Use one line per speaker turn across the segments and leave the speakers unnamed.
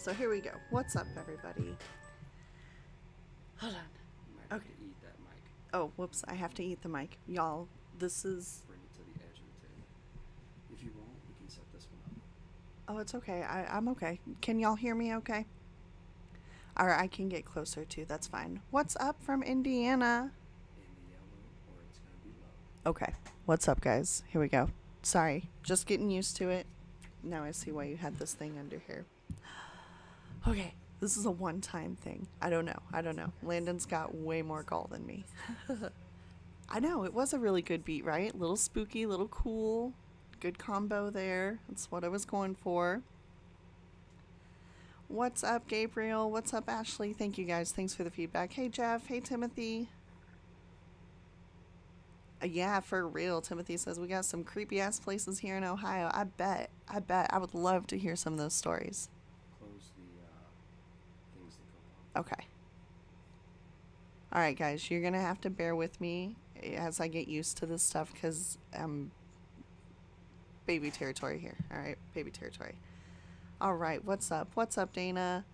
So here we go. What's up, everybody? Hold on.
You might have to eat that mic.
Oh, whoops. I have to eat the mic. Y'all, this is...
Bring it to the edge of the table. If you want, we can set this one up.
Oh, it's okay. I'm okay. Can y'all hear me okay? Or I can get closer too. That's fine. What's up from Indiana?
In the yellow, or it's going to be low.
Okay. What's up, guys? Here we go. Sorry. Just getting used to it. Now I see why you had this thing under here. Okay. This is a one-time thing. I don't know. Landon's got way more gall than me. I know. It was a really good beat, right? Little spooky, little cool. Good combo there. That's what I was going for. What's up, Gabriel? What's up, Ashley? Thank you, guys. Thanks for the feedback. Hey, Jeff. Hey, Timothy. Yeah, for real. Timothy says we got some creepy-ass places here in Ohio. I bet. I would love to hear some of those stories.
Close the things that go on.
Okay. All right, guys. You're going to have to bear with me as I get used to this stuff because baby territory here. All right, baby territory. All right, what's up? What's up, Dana?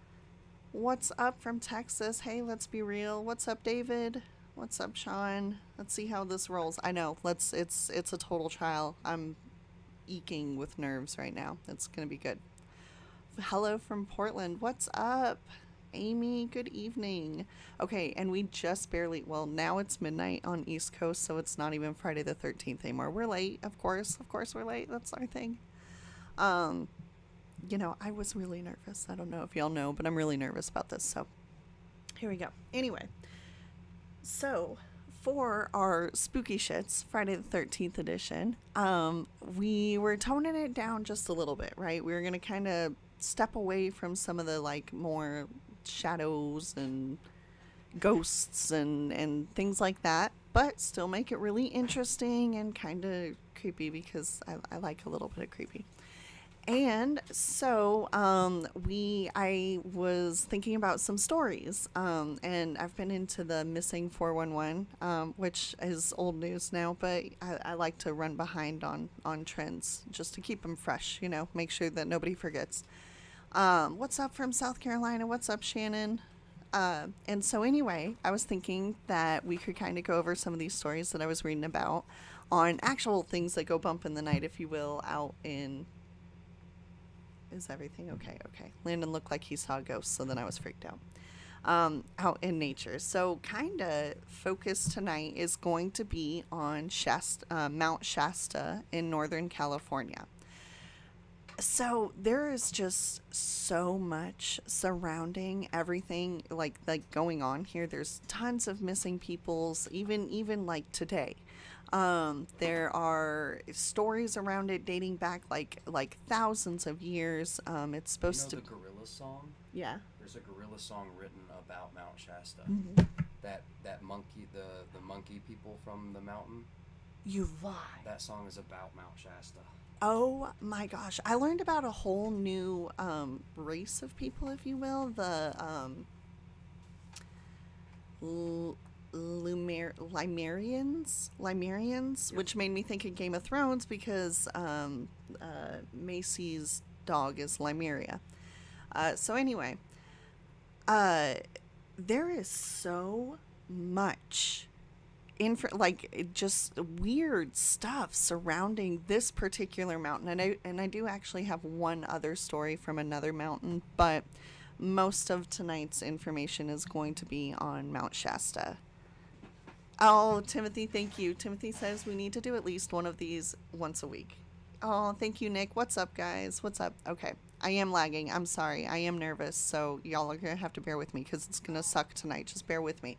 What's up from Texas? Hey, let's be real. What's up, David? What's up, Sean? Let's see how this rolls. I know. It's a total trial. I'm eking with nerves right now. It's going to be good. Hello from Portland. What's up? Amy, good evening. Okay, and we just barely, well, now it's midnight on East Coast, so it's not even Friday the 13th anymore. We're late, of course we're late. That's our thing. I was really nervous. I don't know if y'all know, but I'm really nervous about this, so here we go. Anyway, so for our spooky shits, Friday the 13th edition, we were toning it down just a little bit, right? We were going to kind of step away from some of the, like, more shadows and ghosts and things like that, but still make it really interesting and kind of creepy because I like a little bit of creepy. And so I was thinking about some stories, and I've been into the missing 411, which is old news now, but I like to run behind on trends just to keep them fresh, make sure that nobody forgets. What's up from South Carolina? What's up, Shannon? And so anyway, I was thinking that we could kind of go over some of these stories that I was reading about on actual things that go bump in the night, if you will, out in... Is everything okay? Okay. Landon looked like he saw ghosts, so then I was freaked out. Out in nature. So kind of focus tonight is going to be on Mount Shasta in Northern California. So there is just so much surrounding everything like going on here. There's tons of missing peoples, even like today. There are stories around it dating back like thousands of years. It's supposed to.
The gorilla song?
Yeah.
There's a gorilla song written about Mount Shasta.
Mm-hmm.
That monkey, the monkey people from the mountain.
You lie.
That song is about Mount Shasta.
Oh my gosh! I learned about a whole new race of people, if you will, the Limerians,
Yep.
which made me think of Game of Thrones because Macy's dog is Limeria. So anyway, there is so much just weird stuff surrounding this particular mountain, and I do actually have one other story from another mountain, but most of tonight's information is going to be on Mount Shasta. Oh, Timothy, thank you. Timothy says we need to do at least one of these once a week. Oh, thank you, Nick. What's up, guys? What's up? Okay, I am lagging. I'm sorry. I am nervous, so y'all are gonna have to bear with me because it's gonna suck tonight. Just bear with me.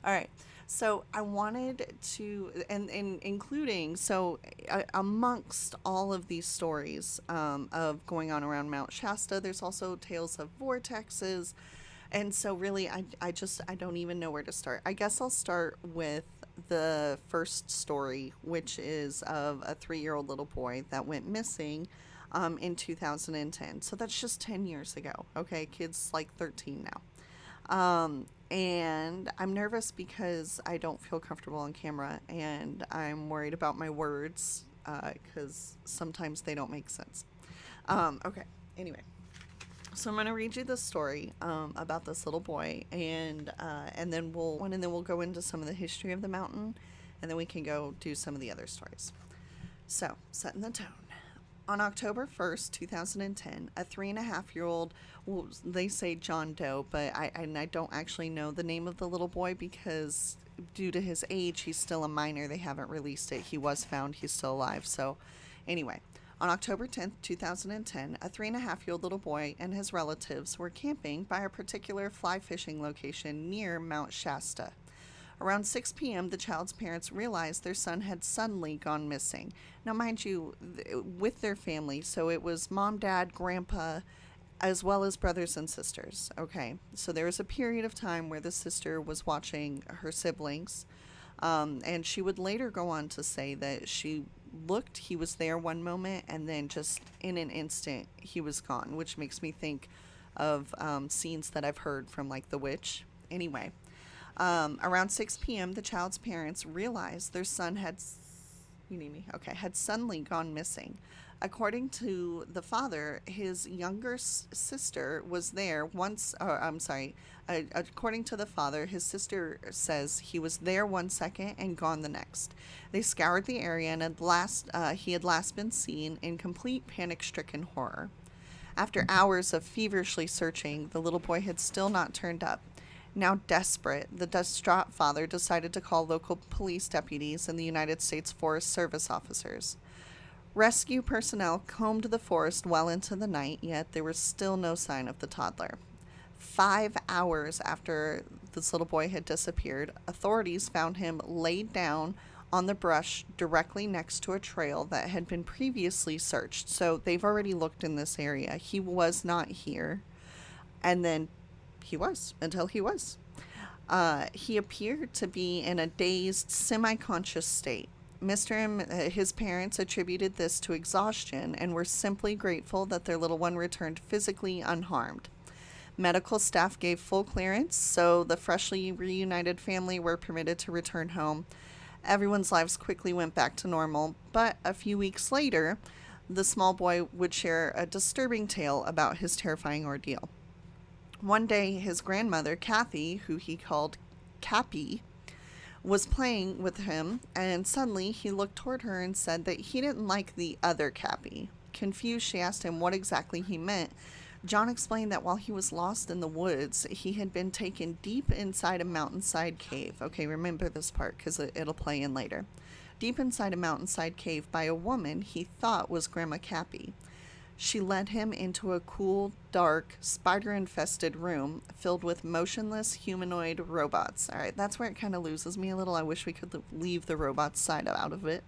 All right. So I wanted to, and including, amongst all of these stories of going on around Mount Shasta, there's also tales of vortexes. And so really, I don't even know where to start. I guess I'll start with the first story, which is of a 3-year-old little boy that went missing in 2010. So that's just 10 years ago. Okay. Kid's like 13 now. And I'm nervous because I don't feel comfortable on camera, and I'm worried about my words because sometimes they don't make sense. Okay, anyway. So I'm gonna read you this story about this little boy, and then we'll go into some of the history of the mountain, and then we can go do some of the other stories. So, setting the tone. On October 1st, 2010, a 3.5-year-old, well, they say John Doe, but I don't actually know the name of the little boy because due to his age, he's still a minor. They haven't released it. He was found. He's still alive. So, anyway, on October 10th, 2010, a 3.5-year-old little boy and his relatives were camping by a particular fly fishing location near Mount Shasta. Around 6 p.m., the child's parents realized their son had suddenly gone missing. Now, mind you, with their family, so it was mom, dad, grandpa, as well as brothers and sisters. Okay, so there was a period of time where the sister was watching her siblings, and she would later go on to say that he was there one moment, and then just in an instant, he was gone, which makes me think of scenes that I've heard from, like, The Witch. Anyway. Around 6 p.m., the child's parents realized their son had suddenly gone missing. According to the father, his younger sister was there once. According to the father, his sister says he was there 1 second and gone the next. They scoured the area, and he had last been seen in complete panic-stricken horror. After hours of feverishly searching, the little boy had still not turned up. Now desperate, the distraught father decided to call local police deputies and the United States Forest Service officers. Rescue personnel combed the forest well into the night, yet there was still no sign of the toddler. 5 hours after this little boy had disappeared, authorities found him laid down on the brush directly next to a trail that had been previously searched. So they've already looked in this area. He was not here. And then he was, until he was. He appeared to be in a dazed, semi-conscious state. His parents attributed this to exhaustion and were simply grateful that their little one returned physically unharmed. Medical staff gave full clearance, so the freshly reunited family were permitted to return home. Everyone's lives quickly went back to normal, but a few weeks later, the small boy would share a disturbing tale about his terrifying ordeal. One day, his grandmother, Kathy, who he called Cappy, was playing with him, and suddenly he looked toward her and said that he didn't like the other Cappy. Confused, she asked him what exactly he meant. John explained that while he was lost in the woods, he had been taken deep inside a mountainside cave. Okay, remember this part because it'll play in later. Deep inside a mountainside cave by a woman he thought was Grandma Cappy. She led him into a cool, dark, spider-infested room filled with motionless humanoid robots. All right, that's where it kind of loses me a little. I wish we could leave the robots side out of it.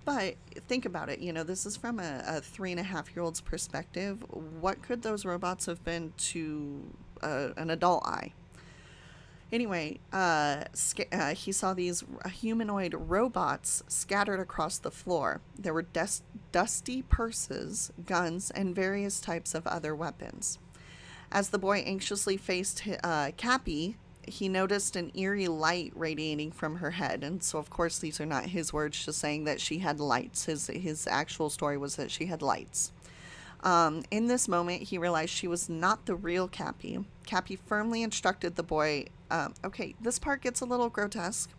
But think about it. This is from a 3.5-year-old's perspective. What could those robots have been to an adult eye? Anyway, he saw these humanoid robots scattered across the floor. There were dusty purses, guns, and various types of other weapons. As the boy anxiously faced Cappy, he noticed an eerie light radiating from her head. And so, of course, these are not his words, just saying that she had lights. His actual story was that she had lights. In this moment, he realized she was not the real Cappy. Cappy firmly instructed the boy, okay, this part gets a little grotesque,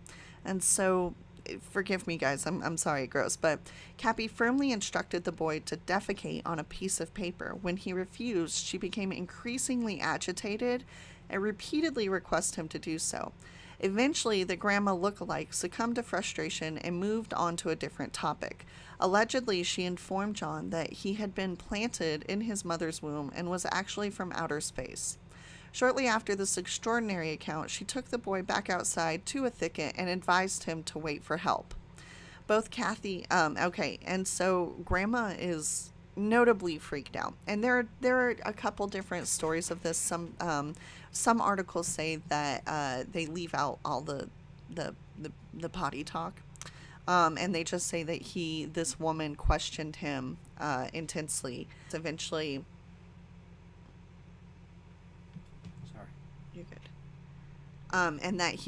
and so forgive me, guys, I'm sorry, gross, but Cappy firmly instructed the boy to defecate on a piece of paper. When he refused, she became increasingly agitated and repeatedly requested him to do so. Eventually, the grandma lookalike succumbed to frustration and moved on to a different topic. Allegedly, she informed John that he had been planted in his mother's womb and was actually from outer space. Shortly after this extraordinary account, she took the boy back outside to a thicket and advised him to wait for help. Both Kathy, and so Grandma is notably freaked out. And there are a couple different stories of this. Some articles say that they leave out all the potty talk. And they just say that this woman questioned him intensely. Eventually,
Sorry.
you're good. and that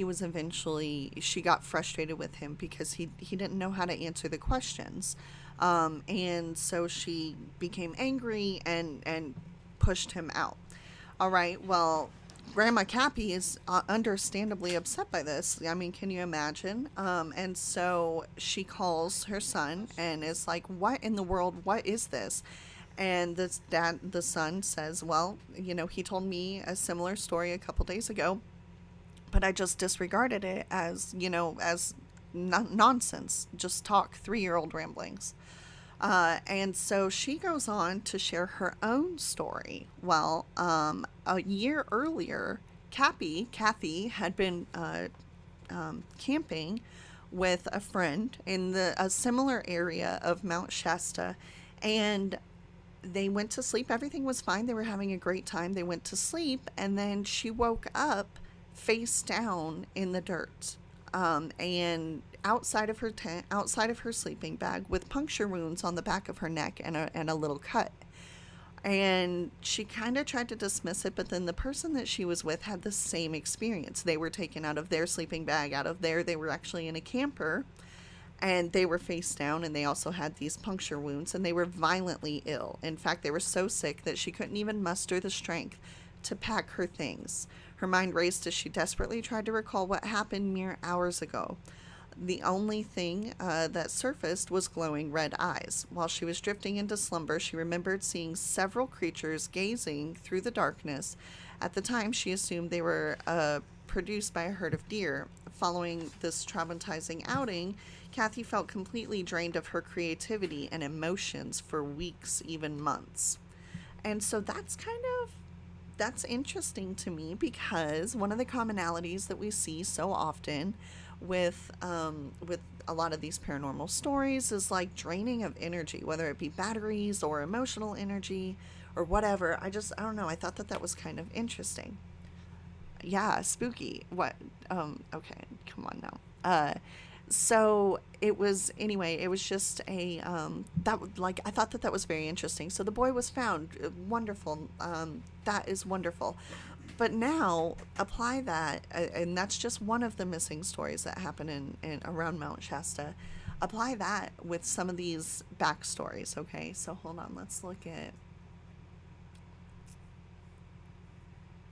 she got frustrated with him because he didn't know how to answer the questions. And so she became angry and pushed him out. All right, well, Grandma Cappy is understandably upset by this. I mean, can you imagine? And so she calls her son and is like, "What in the world? What is this?" And the son says, "Well, he told me a similar story a couple days ago, but I just disregarded it as, as nonsense, just talk, 3-year-old ramblings." And so she goes on to share her own story. Well, a year earlier, Kathy had been camping with a friend in a similar area of Mount Shasta, and they went to sleep. Everything was fine. They were having a great time. They went to sleep, and then she woke up face down in the dirt, and outside of her tent, outside of her sleeping bag, with puncture wounds on the back of her neck and a little cut. And she kind of tried to dismiss it, but then the person that she was with had the same experience. They were taken out of their sleeping bag, they were actually in a camper, and they were face down, and they also had these puncture wounds, and they were violently ill. In fact, they were so sick that she couldn't even muster the strength to pack her things. Her mind raced as she desperately tried to recall what happened mere hours ago. The only thing that surfaced was glowing red eyes. While she was drifting into slumber, she remembered seeing several creatures gazing through the darkness. At the time, she assumed they were produced by a herd of deer. Following this traumatizing outing, Kathy felt completely drained of her creativity and emotions for weeks, even months. And so that's interesting to me, because one of the commonalities that we see so often with a lot of these paranormal stories is like draining of energy, whether it be batteries or emotional energy or whatever. I don't know. I thought that was kind of interesting. Yeah, spooky. What? Okay, come on now. So it was, anyway, it was just I thought that was very interesting. So the boy was found. Wonderful. That is wonderful. But now apply that, and that's just one of the missing stories that happen in around Mount Shasta. Apply that with some of these backstories. Okay, so hold on, let's look at.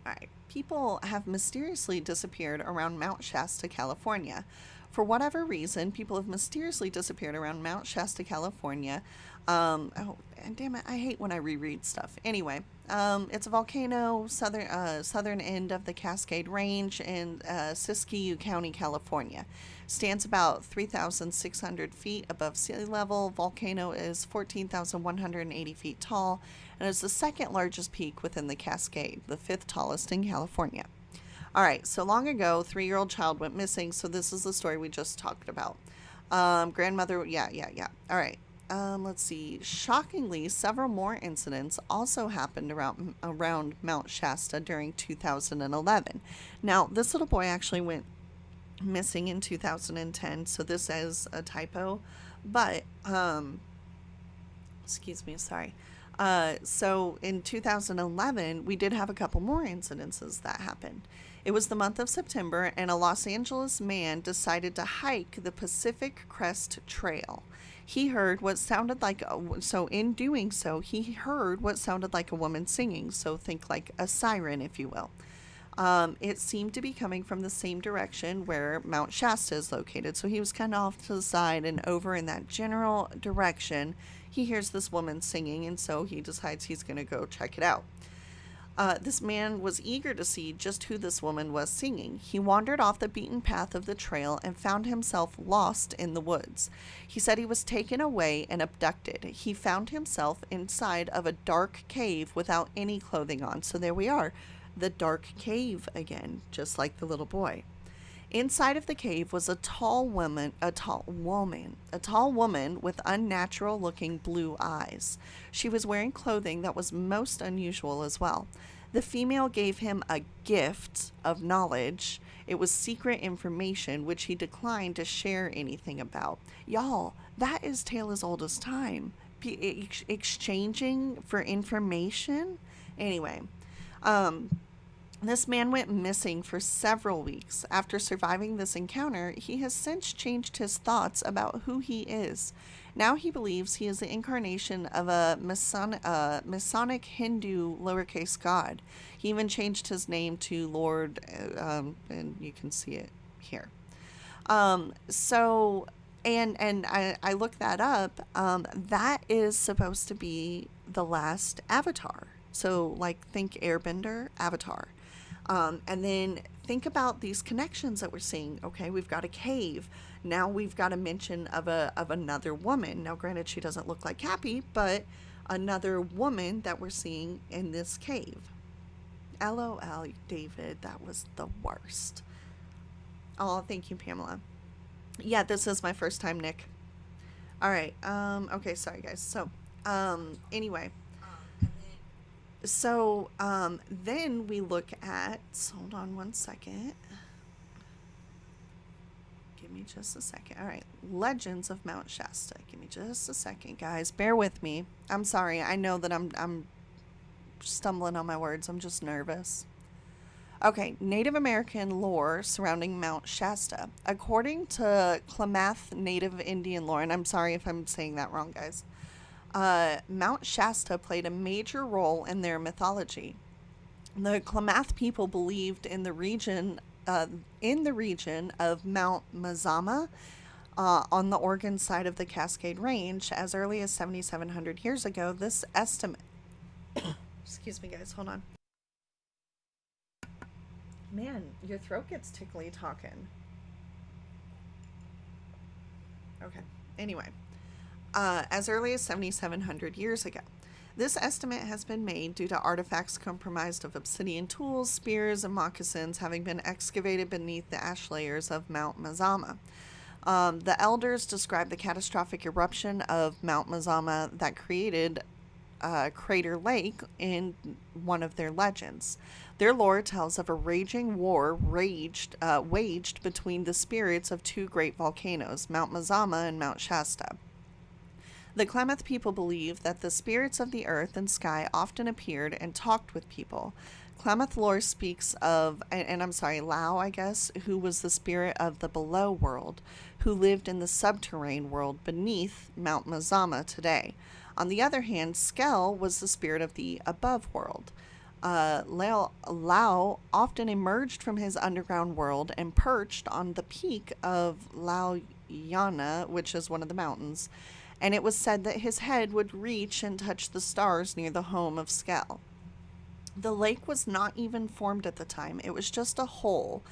All right, people have mysteriously disappeared around Mount Shasta, California. For whatever reason, people have mysteriously disappeared around Mount Shasta, California. Oh, and damn it, I hate when I reread stuff. Anyway, it's a volcano, southern end of the Cascade Range in Siskiyou County, California. Stands about 3,600 feet above sea level. Volcano is 14,180 feet tall, and is the second largest peak within the Cascade, the 5th tallest in California. All right, so long ago, 3-year-old child went missing. So this is the story we just talked about. Grandmother, yeah. All right. Let's see. Shockingly, several more incidents also happened around Mount Shasta during 2011. Now, this little boy actually went missing in 2010, so this is a typo. But, excuse me, sorry. So in 2011, we did have a couple more incidences that happened. It was the month of September, and a Los Angeles man decided to hike the Pacific Crest Trail. He heard what sounded like, in doing so, he heard what sounded like a woman singing, so think like a siren, if you will. It seemed to be coming from the same direction where Mount Shasta is located, so he was kind of off to the side, and over in that general direction, he hears this woman singing, and so he decides he's going to go check it out. This man was eager to see just who this woman was singing. He wandered off the beaten path of the trail and found himself lost in the woods. He said he was taken away and abducted. He found himself inside of a dark cave without any clothing on. So there we are, the dark cave again, just like the little boy. Inside of the cave was a tall woman with unnatural looking blue eyes. She was wearing clothing that was most unusual as well. The female gave him a gift of knowledge. It was secret information which he declined to share anything about. Y'all, that is tale as old as time. Exchanging for information. Anyway, This man went missing for several weeks. After surviving this encounter, he has since changed his thoughts about who he is. Now he believes he is the incarnation of a Masonic Hindu lowercase god. He even changed his name to Lord, and you can see it here. So, and I looked that up. That is supposed to be the last avatar. So, like, think Airbender, Avatar. And then think about these connections that we're seeing. Okay, we've got a cave. Now we've got a mention of another woman. Now, granted, she doesn't look like Cappy, but another woman that we're seeing in this cave. LOL, David, that was the worst. Oh, thank you, Pamela. Yeah, this is my first time, Nick. All right. Okay, sorry, guys. So, anyway. So, then we look at, hold on one second. Give me just a second. All right. Legends of Mount Shasta. Give me just a second, guys. Bear with me. I'm sorry. I know that I'm stumbling on my words. I'm just nervous. Okay. Native American lore surrounding Mount Shasta. According to Klamath Native Indian lore, and I'm sorry if I'm saying that wrong, guys. Mount Shasta played a major role in their mythology. The Klamath people believed in the region of Mount Mazama, on the Oregon side of the Cascade Range, as early as 7,700 years ago. This estimate, excuse me, guys, hold on. Man, your throat gets tickly talking. Okay. Anyway. As early as 7,700 years ago. This estimate has been made due to artifacts comprised of obsidian tools, spears, and moccasins having been excavated beneath the ash layers of Mount Mazama. The elders describe the catastrophic eruption of Mount Mazama that created Crater Lake in one of their legends. Their lore tells of a raging war waged between the spirits of two great volcanoes, Mount Mazama and Mount Shasta. The Klamath people believe that the spirits of the earth and sky often appeared and talked with people. Klamath lore speaks of, and I'm sorry, Lau, I guess, who was the spirit of the below world, who lived in the subterranean world beneath Mount Mazama today. On the other hand, Skell was the spirit of the above world. Lau often emerged from his underground world and perched on the peak of Lau Yana, which is one of the mountains, and it was said that his head would reach and touch the stars near the home of Skell. The lake was not even formed at the time. It was just a hole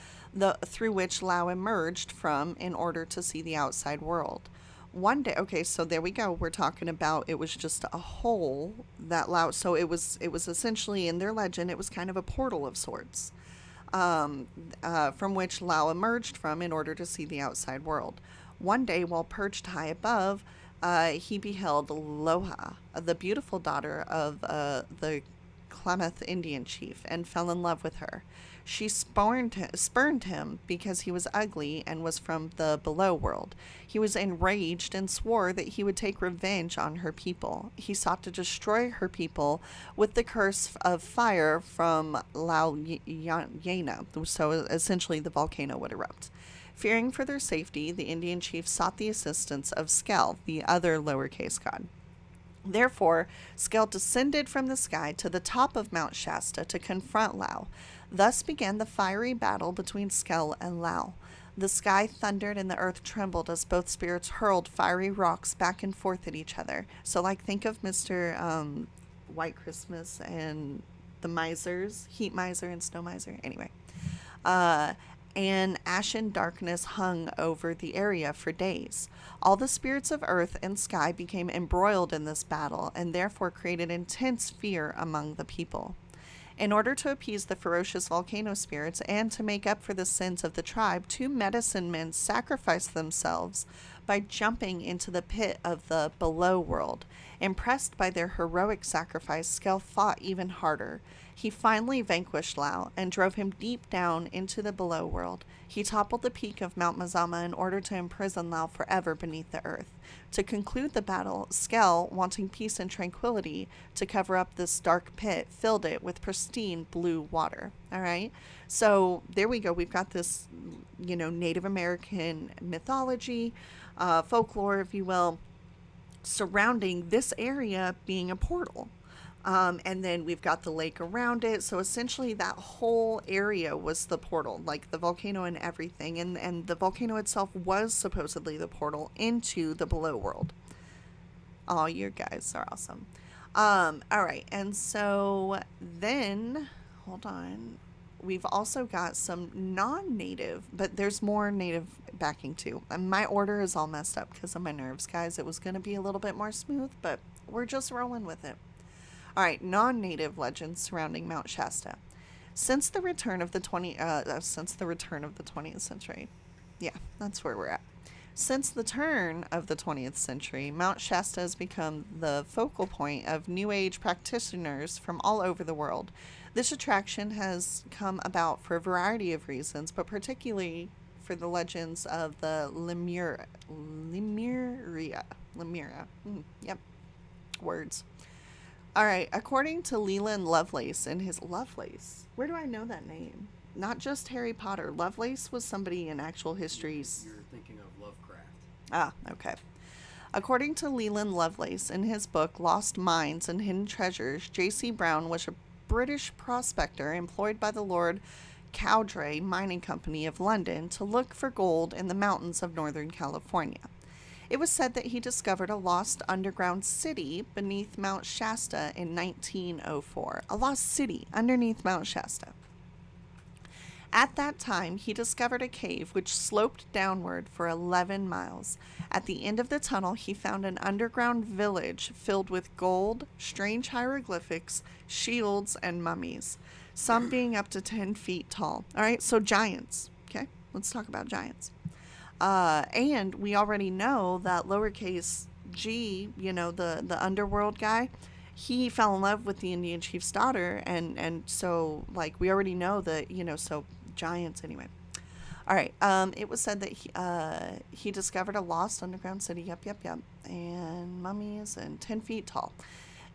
through which Lau emerged from in order to see the outside world. One day, okay, so there we go. We're talking about it was just a hole that Lau, so it was essentially, in their legend, it was kind of a portal of sorts, from which Lau emerged from in order to see the outside world. One day, while perched high above, he beheld Loha, the beautiful daughter of the Klamath Indian chief, and fell in love with her. She spurned him because he was ugly and was from the below world. He was enraged and swore that he would take revenge on her people. He sought to destroy her people with the curse of fire from Lau Yana, so essentially the volcano would erupt. Fearing for their safety, the Indian chief sought the assistance of Skell, the other lowercase god. Therefore, Skell descended from the sky to the top of Mount Shasta to confront Lau. Thus began the fiery battle between Skell and Lau. The sky thundered and the earth trembled as both spirits hurled fiery rocks back and forth at each other. So, like, think of Mr. White Christmas and the misers, Heat Miser and Snow Miser. Anyway. And ashen darkness hung over the area for days. All the spirits of earth and sky became embroiled in this battle and therefore created intense fear among the people. In order to appease the ferocious volcano spirits and to make up for the sins of the tribe, 2 medicine men sacrificed themselves by jumping into the pit of the below world. Impressed by their heroic sacrifice, Skell fought even harder. He finally vanquished Lao and drove him deep down into the below world. He toppled the peak of Mount Mazama in order to imprison Lao forever beneath the earth. To conclude the battle, Skell, wanting peace and tranquility to cover up this dark pit, filled it with pristine blue water. All right? So there we go. We've got this, Native American mythology, folklore, if you will, surrounding this area being a portal. And then we've got the lake around it. So essentially that whole area was the portal, like the volcano and everything. And the volcano itself was supposedly the portal into the below world. Oh, you guys are awesome. All right. And so then, hold on. We've also got some non-native, but there's more native backing too. And my order is all messed up because of my nerves, guys. It was going to be a little bit more smooth, but we're just rolling with it. All right, non-native legends surrounding Mount Shasta. Since the return of the 20th century. Yeah, that's where we're at. Since the turn of the 20th century, Mount Shasta has become the focal point of New Age practitioners from all over the world. This attraction has come about for a variety of reasons, but particularly for the legends of the Lemuria. Yep, words. All right, according to Leland Lovelace in his Lovelace, where do I know that name? Not just Harry Potter. Lovelace was somebody in actual histories.
You're thinking of Lovecraft.
Ah, okay. According to Leland Lovelace in his book Lost Mines and Hidden Treasures, J.C. Brown was a British prospector employed by the Lord Cowdray Mining Company of London to look for gold in the mountains of Northern California. It was said that he discovered a lost underground city beneath Mount Shasta in 1904. A lost city underneath Mount Shasta. At that time, he discovered a cave which sloped downward for 11 miles. At the end of the tunnel, he found an underground village filled with gold, strange hieroglyphics, shields, and mummies, some being up to 10 feet tall. All right, so giants. Okay, let's talk about giants. And we already know that lowercase g, the underworld guy, he fell in love with the Indian chief's daughter. And so, like, we already know that, so giants anyway. All right. It was said that he discovered a lost underground city. Yep. And mummies and 10 feet tall.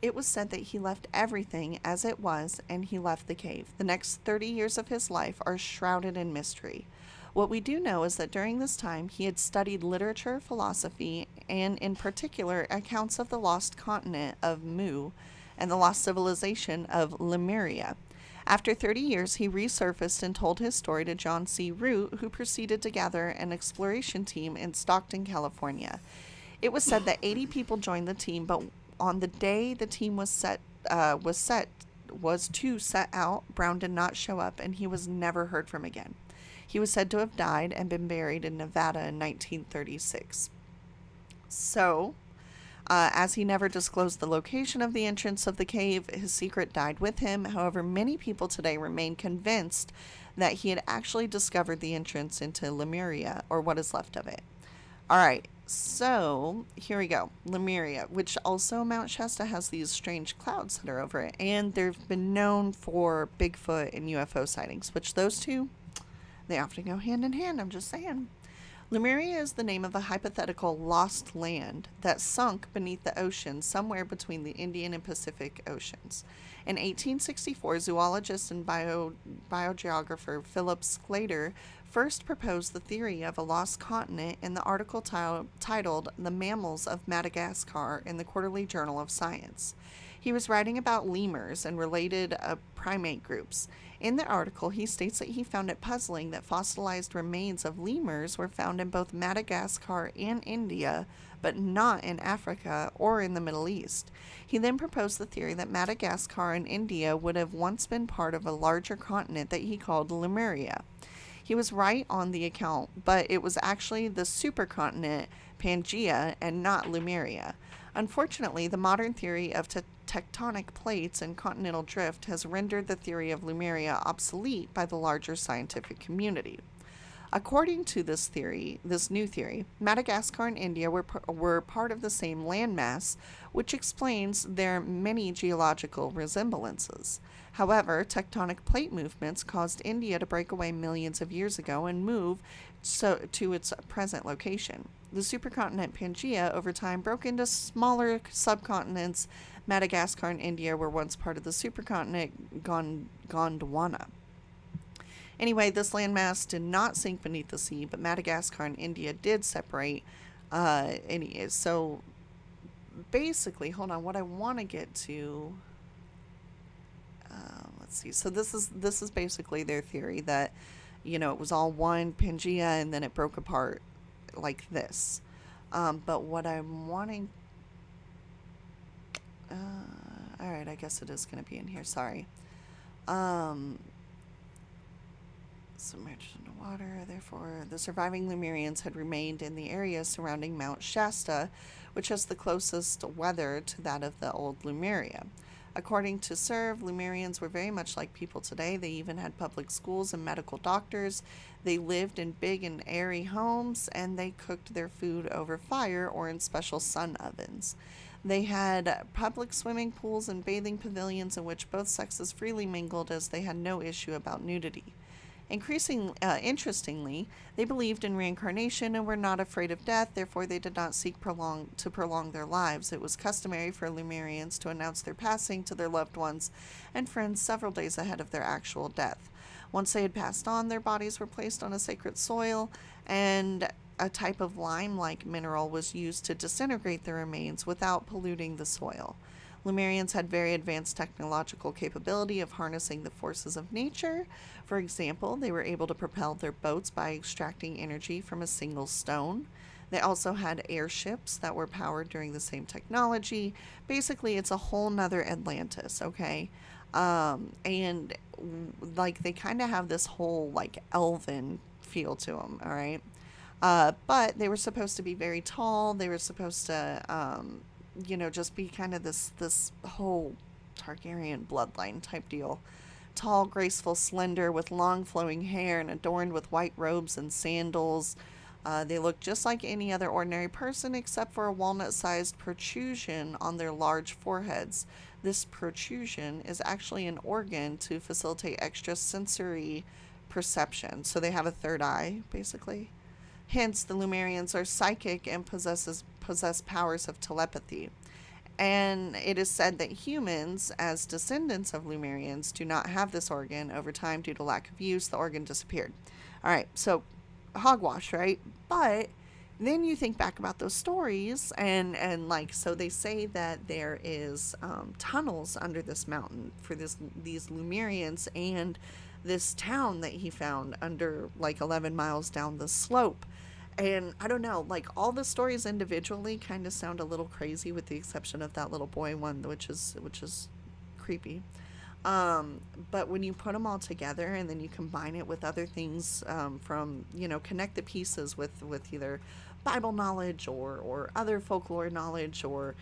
It was said that he left everything as it was and he left the cave. The next 30 years of his life are shrouded in mystery. What we do know is that during this time, he had studied literature, philosophy, and in particular, accounts of the lost continent of Mu and the lost civilization of Lemuria. After 30 years, he resurfaced and told his story to John C. Root, who proceeded to gather an exploration team in Stockton, California. It was said that 80 people joined the team, but on the day the team was to set out, Brown did not show up, and he was never heard from again. He was said to have died and been buried in Nevada in 1936. So, as he never disclosed the location of the entrance of the cave, his secret died with him. However, many people today remain convinced that he had actually discovered the entrance into Lemuria, or what is left of it. All right, so here we go. Lemuria, which also Mount Shasta has these strange clouds that are over it. And they've been known for Bigfoot and UFO sightings, which those two, they often go hand in hand, I'm just saying. Lemuria is the name of a hypothetical lost land that sunk beneath the ocean somewhere between the Indian and Pacific Oceans. In 1864, zoologist and biogeographer Philip Sclater first proposed the theory of a lost continent in the article titled The Mammals of Madagascar in the Quarterly Journal of Science. He was writing about lemurs and related primate groups. In the article, he states that he found it puzzling that fossilized remains of lemurs were found in both Madagascar and India, but not in Africa or in the Middle East. He then proposed the theory that Madagascar and India would have once been part of a larger continent that he called Lemuria. He was right on the account, but it was actually the supercontinent Pangaea and not Lemuria. Unfortunately, the modern theory of tectonic plates and continental drift has rendered the theory of Lemuria obsolete by the larger scientific community. According to this theory, this new theory, Madagascar and India were part of the same landmass, which explains their many geological resemblances. However, tectonic plate movements caused India to break away millions of years ago and move to its present location. The supercontinent Pangaea over time broke into smaller subcontinents. Madagascar and India were once part of the supercontinent Gondwana. Anyway, this landmass did not sink beneath the sea, but Madagascar and India did separate. So basically, hold on. What I want to get to, let's see. So this is basically their theory that, it was all one Pangaea and then it broke apart like this. But what I'm wanting, all right, I guess it is going to be in here. Sorry. Submerged into water. Therefore, the surviving Lemurians had remained in the area surrounding Mount Shasta, which has the closest weather to that of the old Lemuria. According to Serve, Lemurians were very much like people today. They even had public schools and medical doctors. They lived in big and airy homes, and they cooked their food over fire or in special sun ovens. They had public swimming pools and bathing pavilions in which both sexes freely mingled, as they had no issue about nudity. Interestingly, they believed in reincarnation and were not afraid of death. Therefore, they did not seek to prolong their lives. It was customary for Lemurians to announce their passing to their loved ones and friends several days ahead of their actual death. Once they had passed on, their bodies were placed on a sacred soil, and a type of lime-like mineral was used to disintegrate the remains without polluting the soil. Lemurians had very advanced technological capability of harnessing the forces of nature. For example, they were able to propel their boats by extracting energy from a single stone. They also had airships that were powered during the same technology. Basically, it's a whole nother Atlantis, okay? And like they kind of have this whole like elven feel to them, all right? But they were supposed to be very tall. They were supposed to, just be kind of this whole Targaryen bloodline type deal. Tall, graceful, slender, with long flowing hair and adorned with white robes and sandals. They looked just like any other ordinary person except for a walnut-sized protrusion on their large foreheads. This protrusion is actually an organ to facilitate extrasensory perception. So they have a third eye, basically. Hence, the Lemurians are psychic and possess powers of telepathy. And it is said that humans, as descendants of Lemurians, do not have this organ. Over time, due to lack of use, the organ disappeared. All right, so hogwash, right? But then you think back about those stories, and so they say that there is tunnels under this mountain for these Lemurians and this town that he found under 11 miles down the slope. And I don't know, all the stories individually kind of sound a little crazy, with the exception of that little boy one, which is creepy. But when you put them all together and then you combine it with other things, from, connect the pieces with either Bible knowledge or other folklore knowledge, or,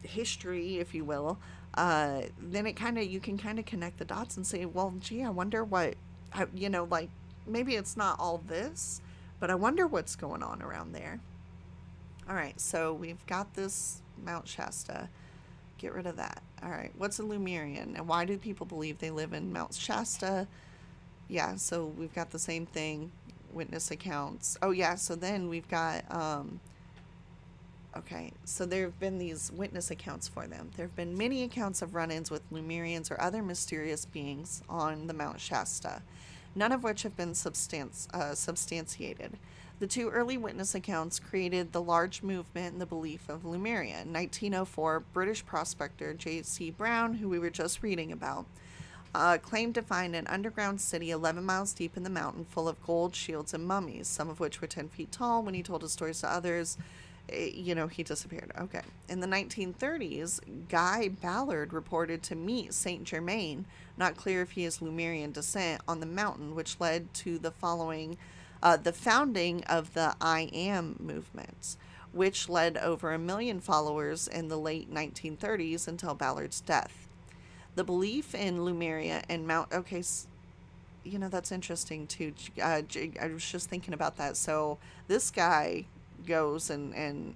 history, if you will, then you can kind of connect the dots and say, well, gee, I wonder what, maybe it's not all this, but I wonder what's going on around there. All right, so we've got this Mount Shasta. Get rid of that. All right, what's a Lemurian, and why do people believe they live in Mount Shasta? Yeah, so we've got the same thing, witness accounts. Oh, yeah, so then we've got, okay, so there have been these witness accounts for them. There have been many accounts of run-ins with Lemurians or other mysterious beings on the Mount Shasta, none of which have been substantiated. The two early witness accounts created the large movement in the belief of Lemuria. In 1904, British prospector J.C. Brown, who we were just reading about, claimed to find an underground city 11 miles deep in the mountain full of gold, shields, and mummies, some of which were 10 feet tall. When he told his stories to others, he disappeared. Okay. In the 1930s, Guy Ballard reported to meet Saint Germain, not clear if he is Lemurian descent, on the mountain, which led to the founding of the I Am movement, which led over 1 million followers in the late 1930s until Ballard's death. The belief in Lemuria and that's interesting too. I was just thinking about that. So this guy goes and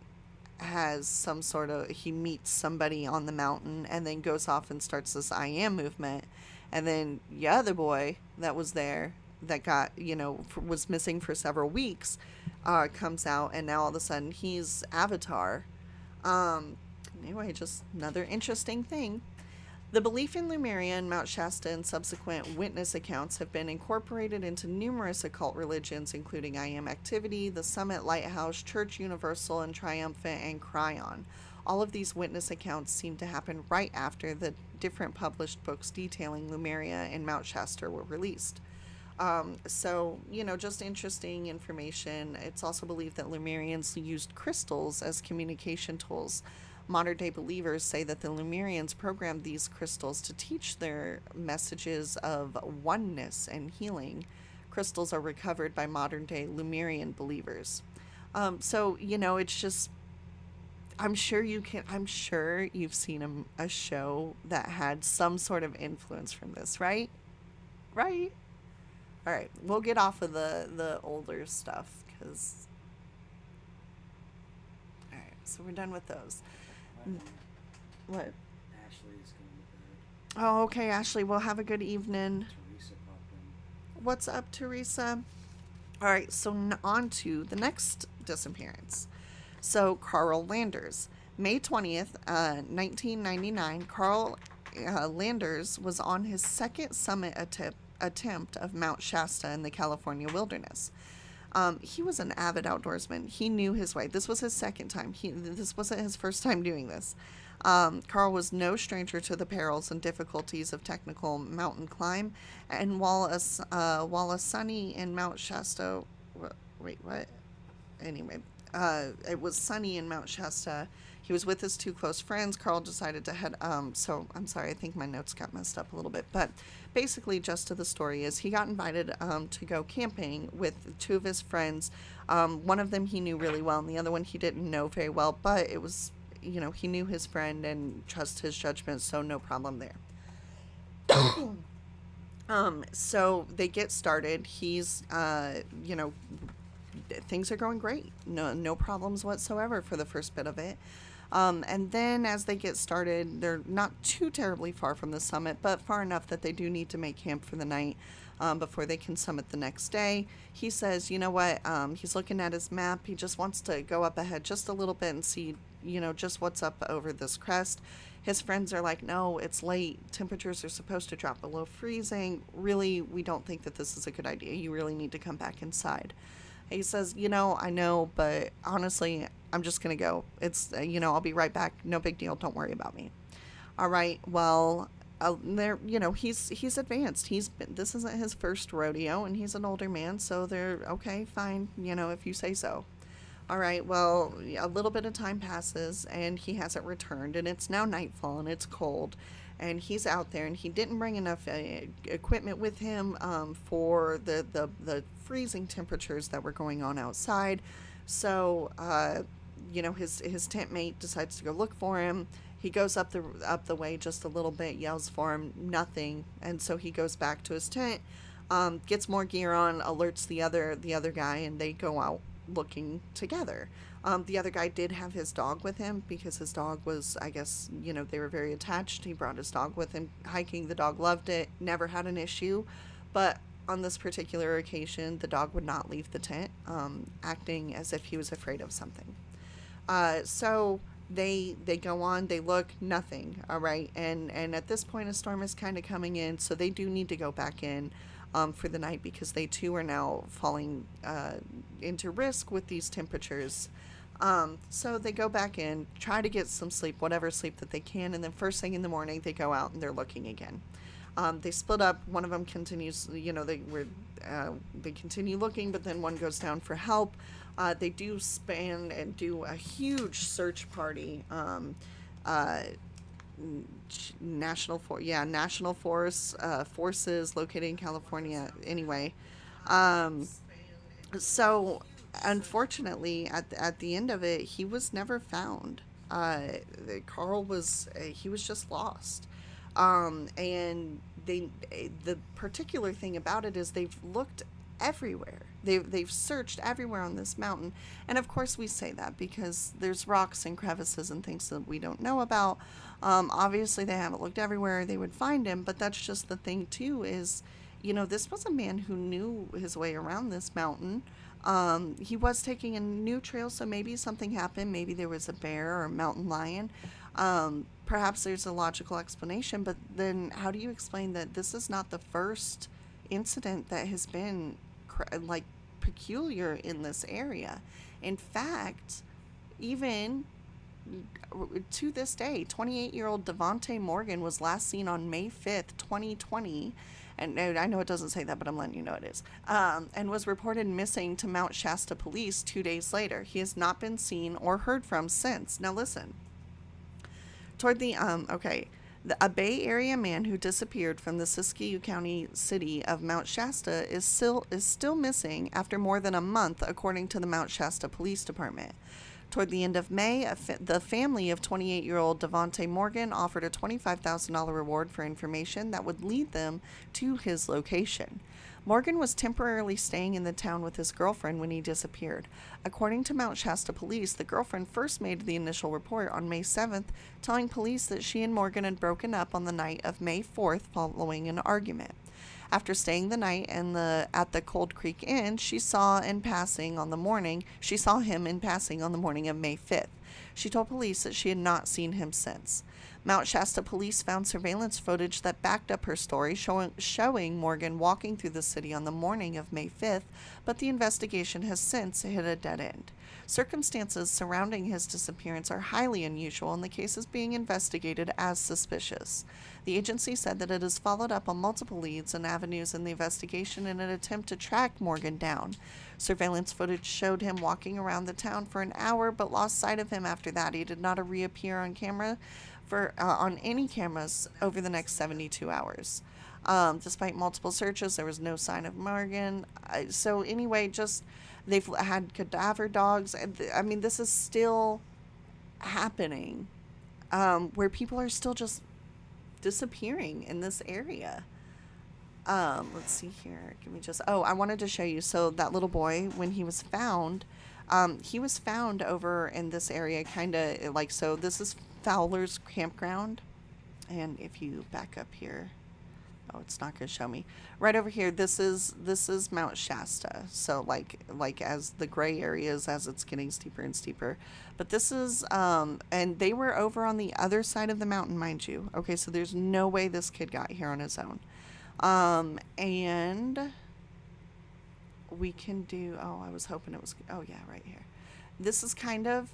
has some sort of, he meets somebody on the mountain and then goes off and starts this I am movement. And then the other boy that was there that got, was missing for several weeks, comes out, and now all of a sudden he's Avatar. Um, anyway, just another interesting thing. The belief in Lemuria and Mount Shasta and subsequent witness accounts have been incorporated into numerous occult religions, including I Am Activity, the Summit Lighthouse, Church Universal and Triumphant, and Cryon. All of these witness accounts seem to happen right after the different published books detailing Lemuria and Mount Shasta were released. Just interesting information. It's also believed that Lemurians used crystals as communication tools. Modern day believers say that the Lemurians programmed these crystals to teach their messages of oneness and healing. Crystals are recovered by modern day Lemurian believers. It's just, I'm sure you've seen a show that had some sort of influence from this, right? Right? All right, we'll get off of the older stuff because. All right, so we're done with those. What?
Ashley's going to bed.
Oh, okay, Ashley. Well, have a good evening.
Teresa popped in.
What's up, Teresa? All right, so on to the next disappearance. So, Carl Landers. May 20th, 1999, Carl Landers was on his second summit attempt of Mount Shasta in the California wilderness. He was an avid outdoorsman. He knew his way. This was his second time. This wasn't his first time doing this. Carl was no stranger to the perils and difficulties of technical mountain climb. And while a sunny in Mount Shasta, wait, what? Anyway, it was sunny in Mount Shasta. He was with his two close friends. Carl decided to head. So I'm sorry, I think my notes got messed up a little bit. But basically, just to the story is he got invited to go camping with two of his friends. One of them he knew really well, and the other one he didn't know very well. But it was, he knew his friend and trust his judgment, so no problem there. So they get started. He's, things are going great. No problems whatsoever for the first bit of it. And then as they get started, they're not too terribly far from the summit, but far enough that they do need to make camp for the night before they can summit the next day. He says, you know what, he's looking at his map. He just wants to go up ahead just a little bit and see, just what's up over this crest. His friends are like, no, it's late. Temperatures are supposed to drop below freezing. Really, we don't think that this is a good idea. You really need to come back inside. He says, I know, but honestly, I'm just going to go. It's, I'll be right back. No big deal. Don't worry about me. All right. Well, he's advanced. This isn't his first rodeo, and he's an older man, so they're okay, fine, if you say so. All right. Well, a little bit of time passes, and he hasn't returned, and it's now nightfall, and it's cold. And he's out there, and he didn't bring enough equipment with him for the freezing temperatures that were going on outside. So, his tent mate decides to go look for him. He goes up the way just a little bit, yells for him, nothing. And so he goes back to his tent, gets more gear on, alerts the other guy, and they go out looking together. The other guy did have his dog with him because his dog was, I guess, they were very attached. He brought his dog with him hiking. The dog loved it, never had an issue. But on this particular occasion, the dog would not leave the tent, acting as if he was afraid of something. So they go on, they look, nothing. All right. And at this point, a storm is kind of coming in. So they do need to go back in for the night because they too are now falling into risk with these temperatures. So they go back in, try to get some sleep, whatever sleep that they can, and then first thing in the morning they go out and they're looking again. They split up. One of them continues, they continue looking, but then one goes down for help. They do span and do a huge search party. National forces located in California. Anyway, so unfortunately, at the end of it, he was never found. Carl was he was just lost. And the particular thing about it is they've looked everywhere. They've searched everywhere on this mountain. And of course we say that because there's rocks and crevices and things that we don't know about. Obviously they haven't looked everywhere they would find him, but that's just the thing too is, this was a man who knew his way around this mountain. He was taking a new trail, so maybe something happened. Maybe there was a bear or a mountain lion. Perhaps there's a logical explanation, but then how do you explain that this is not the first incident that has been peculiar in this area? In fact, even to this day, 28-year-old Devontae Morgan was last seen on May 5th, 2020. And I know it doesn't say that, but I'm letting you know it is. And was reported missing to Mount Shasta police 2 days later. He has not been seen or heard from since. Now listen. Toward the, a Bay Area man who disappeared from the Siskiyou County city of Mount Shasta is still missing after more than a month, according to the Mount Shasta Police Department. Toward the end of May, the family of 28-year-old Devontae Morgan offered a $25,000 reward for information that would lead them to his location. Morgan was temporarily staying in the town with his girlfriend when he disappeared. According to Mount Shasta police, the girlfriend first made the initial report on May 7th, telling police that she and Morgan had broken up on the night of May 4th following an argument. After staying the night at the Cold Creek Inn, she saw him in passing on the morning of May 5th. She told police that she had not seen him since. Mount Shasta police found surveillance footage that backed up her story, showing Morgan walking through the city on the morning of May 5th, but the investigation has since hit a dead end. Circumstances surrounding his disappearance are highly unusual, and the case is being investigated as suspicious. The agency said that it has followed up on multiple leads and avenues in the investigation in an attempt to track Morgan down. Surveillance footage showed him walking around the town for an hour, but lost sight of him after that. He did not reappear on camera on any cameras over the next 72 hours. Despite multiple searches, there was no sign of Morgan. So anyway, they've had cadaver dogs. I mean, this is still happening, where people are still just disappearing in this area. Let's see here. I wanted to show you. So that little boy, when he was found over in this area, so this is Fowler's campground. And if you back up here, it's not going to show me. Right over here, this is Mount Shasta. So like as the gray areas, as it's getting steeper and steeper. But this is, and they were over on the other side of the mountain, mind you. Okay, so there's no way this kid got here on his own. And we can do, I was hoping it was, right here. This is kind of,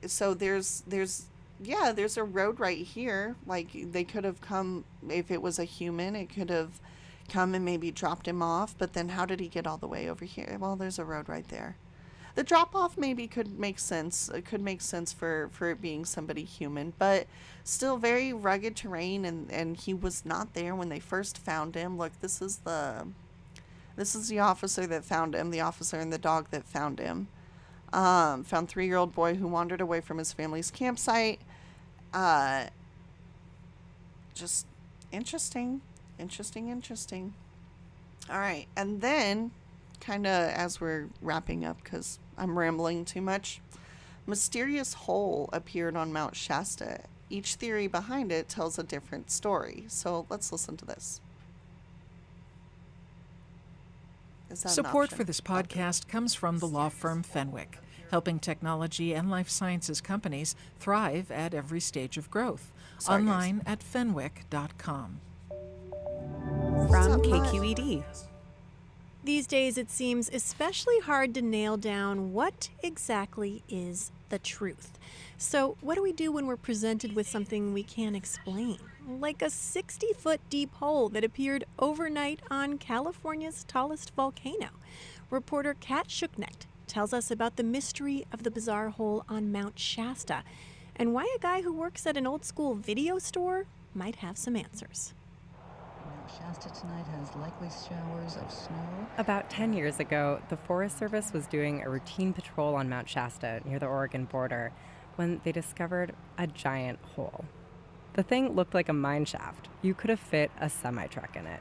so there's a road right here. Like, they could have come, if it was a human, it could have come and maybe dropped him off. But then how did he get all the way over here? Well, there's a road right there. The drop-off maybe could make sense. It could make sense for it being somebody human. But still very rugged terrain, and he was not there when they first found him. Look, this is the officer that found him, the officer and the dog that found him. Found 3-year-old boy who wandered away from his family's campsite. Just interesting. All right, and then, kind of as we're wrapping up, because I'm rambling too much, mysterious hole appeared on Mount Shasta. Each theory behind it tells a different story. So let's listen to this.
Support for this podcast comes from the law firm Fenwick, helping technology and life sciences companies thrive at every stage of growth. Online at fenwick.com.
From KQED. These days, it seems especially hard to nail down what exactly is the truth. So what do we do when we're presented with something we can't explain? Like a 60-foot deep hole that appeared overnight on California's tallest volcano. Reporter Kat Schucknecht tells us about the mystery of the bizarre hole on Mount Shasta and why a guy who works at an old-school video store might have some answers.
Mount Shasta tonight has likely showers of snow.
About 10 years ago, the Forest Service was doing a routine patrol on Mount Shasta near the Oregon border when they discovered a giant hole. The thing looked like a mine shaft. You could have fit a semi-truck in it.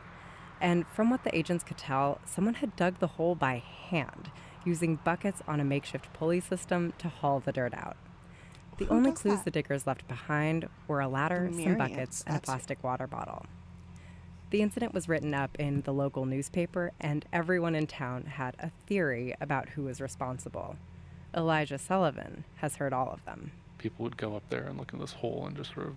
And from what the agents could tell, someone had dug the hole by hand, using buckets on a makeshift pulley system to haul the dirt out. The only clues the diggers left behind were a ladder, some buckets, and a plastic water bottle. The incident was written up in the local newspaper, and everyone in town had a theory about who was responsible. Elijah Sullivan has heard all of them.
People would go up there and look in this hole and just sort of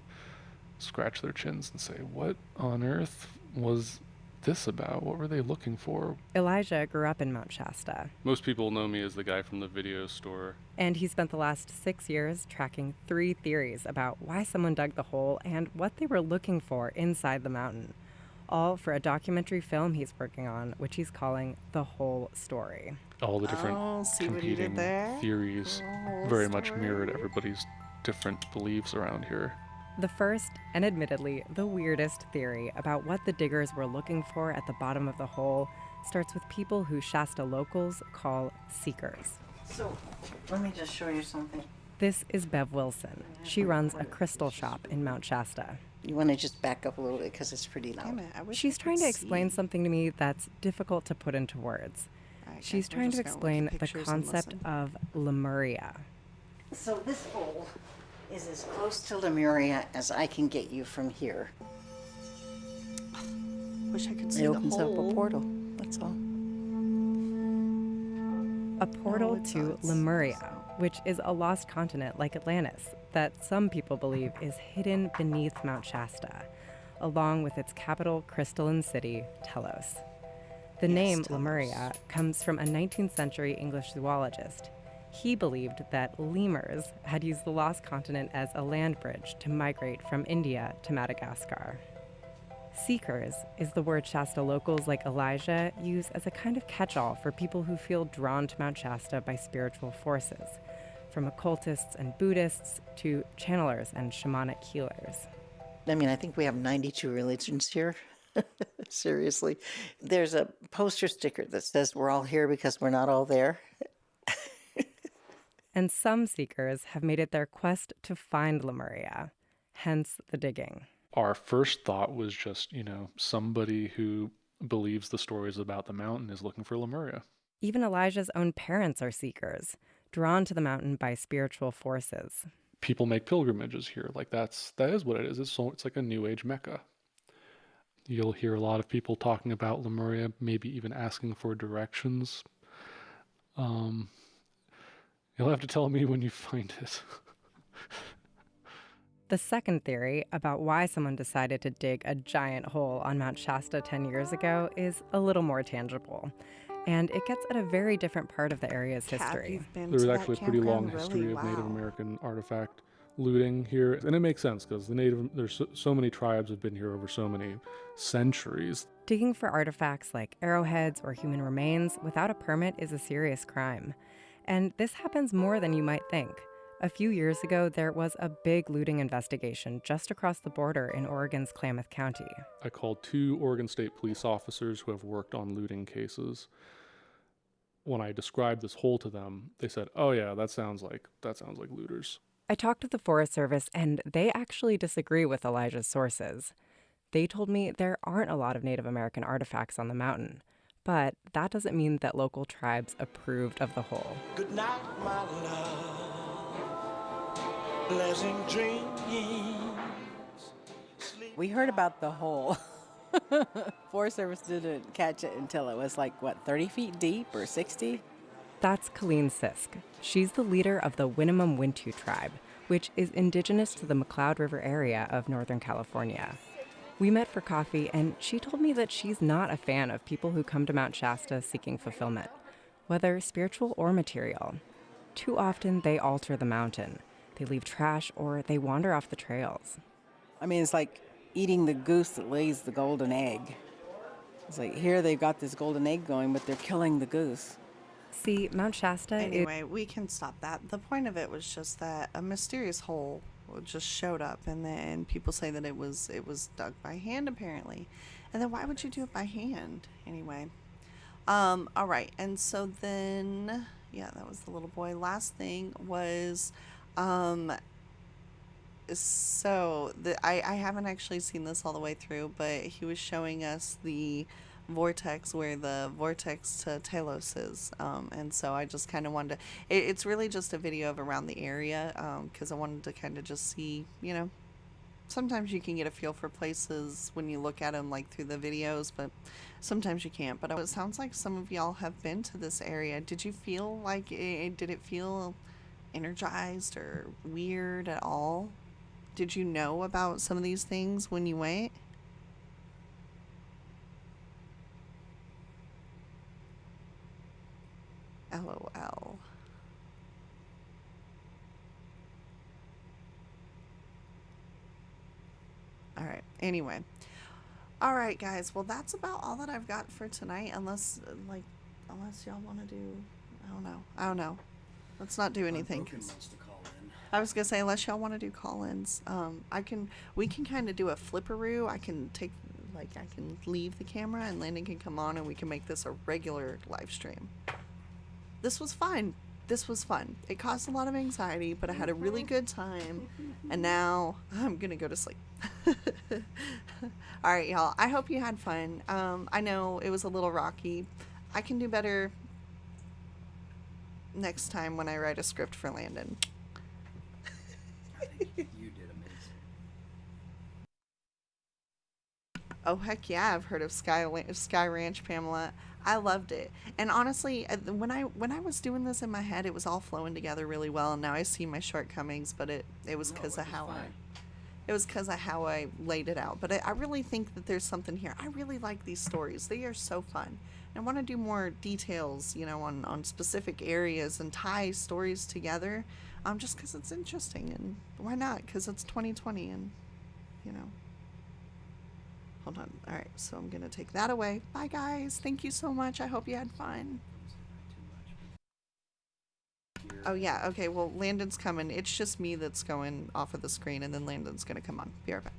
scratch their chins and say, what on earth was this about? What were they looking for?
Elijah grew up in Mount Shasta.
Most people know me as the guy from the video store.
And he spent the last 6 years tracking 3 theories about why someone dug the hole and what they were looking for inside the mountain. All for a documentary film he's working on, which he's calling The Whole Story.
All the different competing theories very much mirrored everybody's different beliefs around here.
The first, and admittedly the weirdest theory about what the diggers were looking for at the bottom of the hole starts with people who Shasta locals call seekers.
So, let me just show you something.
This is Bev Wilson. She runs a crystal shop in Mount Shasta.
You want to just back up a little bit because it's pretty loud.
She's trying to explain something to me that's difficult to put into words. She's trying to explain the concept of Lemuria.
So this hole is as close to Lemuria as I can get you from here.
Wish I could see
it
the
opens
hole.
up a portal, that's all.
A portal to Lemuria, which is a lost continent like Atlantis that some people believe is hidden beneath Mount Shasta, along with its capital crystalline city, Telos. The name Lemuria comes from a 19th century English zoologist. He believed that lemurs had used the lost continent as a land bridge to migrate from India to Madagascar. Seekers is the word Shasta locals like Elijah use as a kind of catch-all for people who feel drawn to Mount Shasta by spiritual forces, from occultists and Buddhists to channelers and shamanic healers.
I mean, I think we have 92 religions here. Seriously. There's a poster sticker that says we're all here because we're not all there.
And some seekers have made it their quest to find Lemuria, hence the digging.
Our first thought was just, somebody who believes the stories about the mountain is looking for Lemuria.
Even Elijah's own parents are seekers, drawn to the mountain by spiritual forces.
People make pilgrimages here. That is what it is. It's like a New Age Mecca. You'll hear a lot of people talking about Lemuria, maybe even asking for directions. You'll have to tell me when you find it.
The second theory about why someone decided to dig a giant hole on Mount Shasta 10 years ago is a little more tangible. And it gets at a very different part of the area's history.
There's actually a pretty long history of Native American artifact looting here. And it makes sense because there's so many tribes have been here over so many centuries.
Digging for artifacts like arrowheads or human remains without a permit is a serious crime. And this happens more than you might think. A few years ago, there was a big looting investigation just across the border in Oregon's Klamath County.
I called 2 Oregon State police officers who have worked on looting cases. When I described this hole to them, they said, "Oh yeah, that sounds like looters."
I talked to the Forest Service, and they actually disagree with Elijah's sources. They told me there aren't a lot of Native American artifacts on the mountain, but that doesn't mean that local tribes approved of the hole.
Good night, my love. Pleasant dreams.
We heard about the hole. Forest Service didn't catch it until it was 30 feet deep or 60?
That's Colleen Sisk. She's the leader of the Winnemem Wintu tribe, which is indigenous to the McCloud River area of Northern California. We met for coffee, and she told me that she's not a fan of people who come to Mount Shasta seeking fulfillment, whether spiritual or material. Too often, they alter the mountain. They leave trash or they wander off the trails.
I mean, it's like eating the goose that lays the golden egg. It's like here they've got this golden egg going, but they're killing the goose.
See, Mount Shasta...
Anyway, we can stop that. The point of it was just that a mysterious hole just showed up, and then people say that it was dug by hand, apparently. And then why would you do it by hand? Anyway. All right. And so then, yeah, that was the little boy. Last thing was... So I haven't actually seen this all the way through, but he was showing us the vortex where the vortex to Talos is, and so I just kind of wanted to. It's really just a video of around the area, because I wanted to kind of just see, sometimes you can get a feel for places when you look at them like through the videos, but sometimes you can't. But it sounds like some of y'all have been to this area. Did you feel like did it feel energized or weird at all? Did you know about some of these things when you went? LOL. All right. Anyway. All right, guys. Well, that's about all that I've got for tonight. Unless y'all want to do, I don't know. Let's not do anything.
Broken wants to call in.
I was gonna say, unless y'all want to do call-ins, we can kind of do a flipperoo. I can leave the camera and Landon can come on and we can make this a regular live stream. This was fun. It caused a lot of anxiety, but I had a really good time, and now I'm gonna go to sleep. All right, y'all. I hope you had fun. I know it was a little rocky. I can do better next time when I write a script for Landon.
I think you did amazing.
Oh, heck yeah, I've heard of Sky Ranch, Pamela. I loved it. And honestly, when I was doing this in my head, it was all flowing together really well, and now I see my shortcomings, but it was because of how I laid it out. But I really think that there's something here. I really like these stories. They are so fun. I want to do more details, on specific areas and tie stories together, just because it's interesting, and why not? Because it's 2020, and hold on. All right, so I'm gonna take that away. Bye, guys. Thank you so much. I hope you had fun. Oh yeah. Okay. Well, Landon's coming. It's just me that's going off of the screen, and then Landon's gonna come on. Be right back.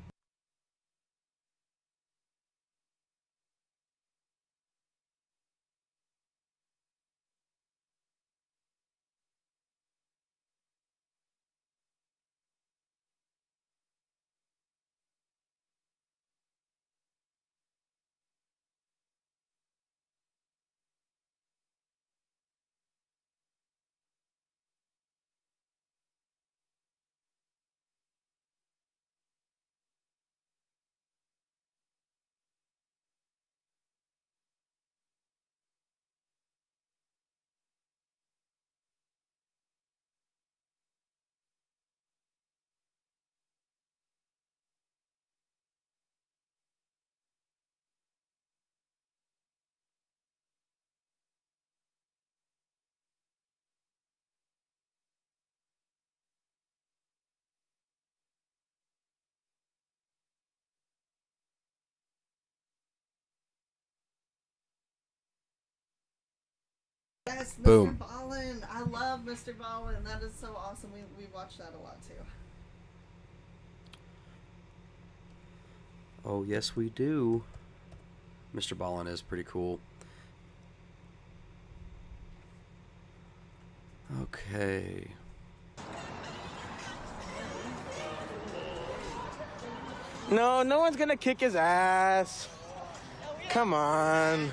Yes, Mr.
Boom.
Ballin. I love Mr. Ballin. That is so awesome. We watch that a lot too.
Oh, yes, we do. Mr. Ballin is pretty cool. Okay.
No, no one's gonna kick his ass. Come on.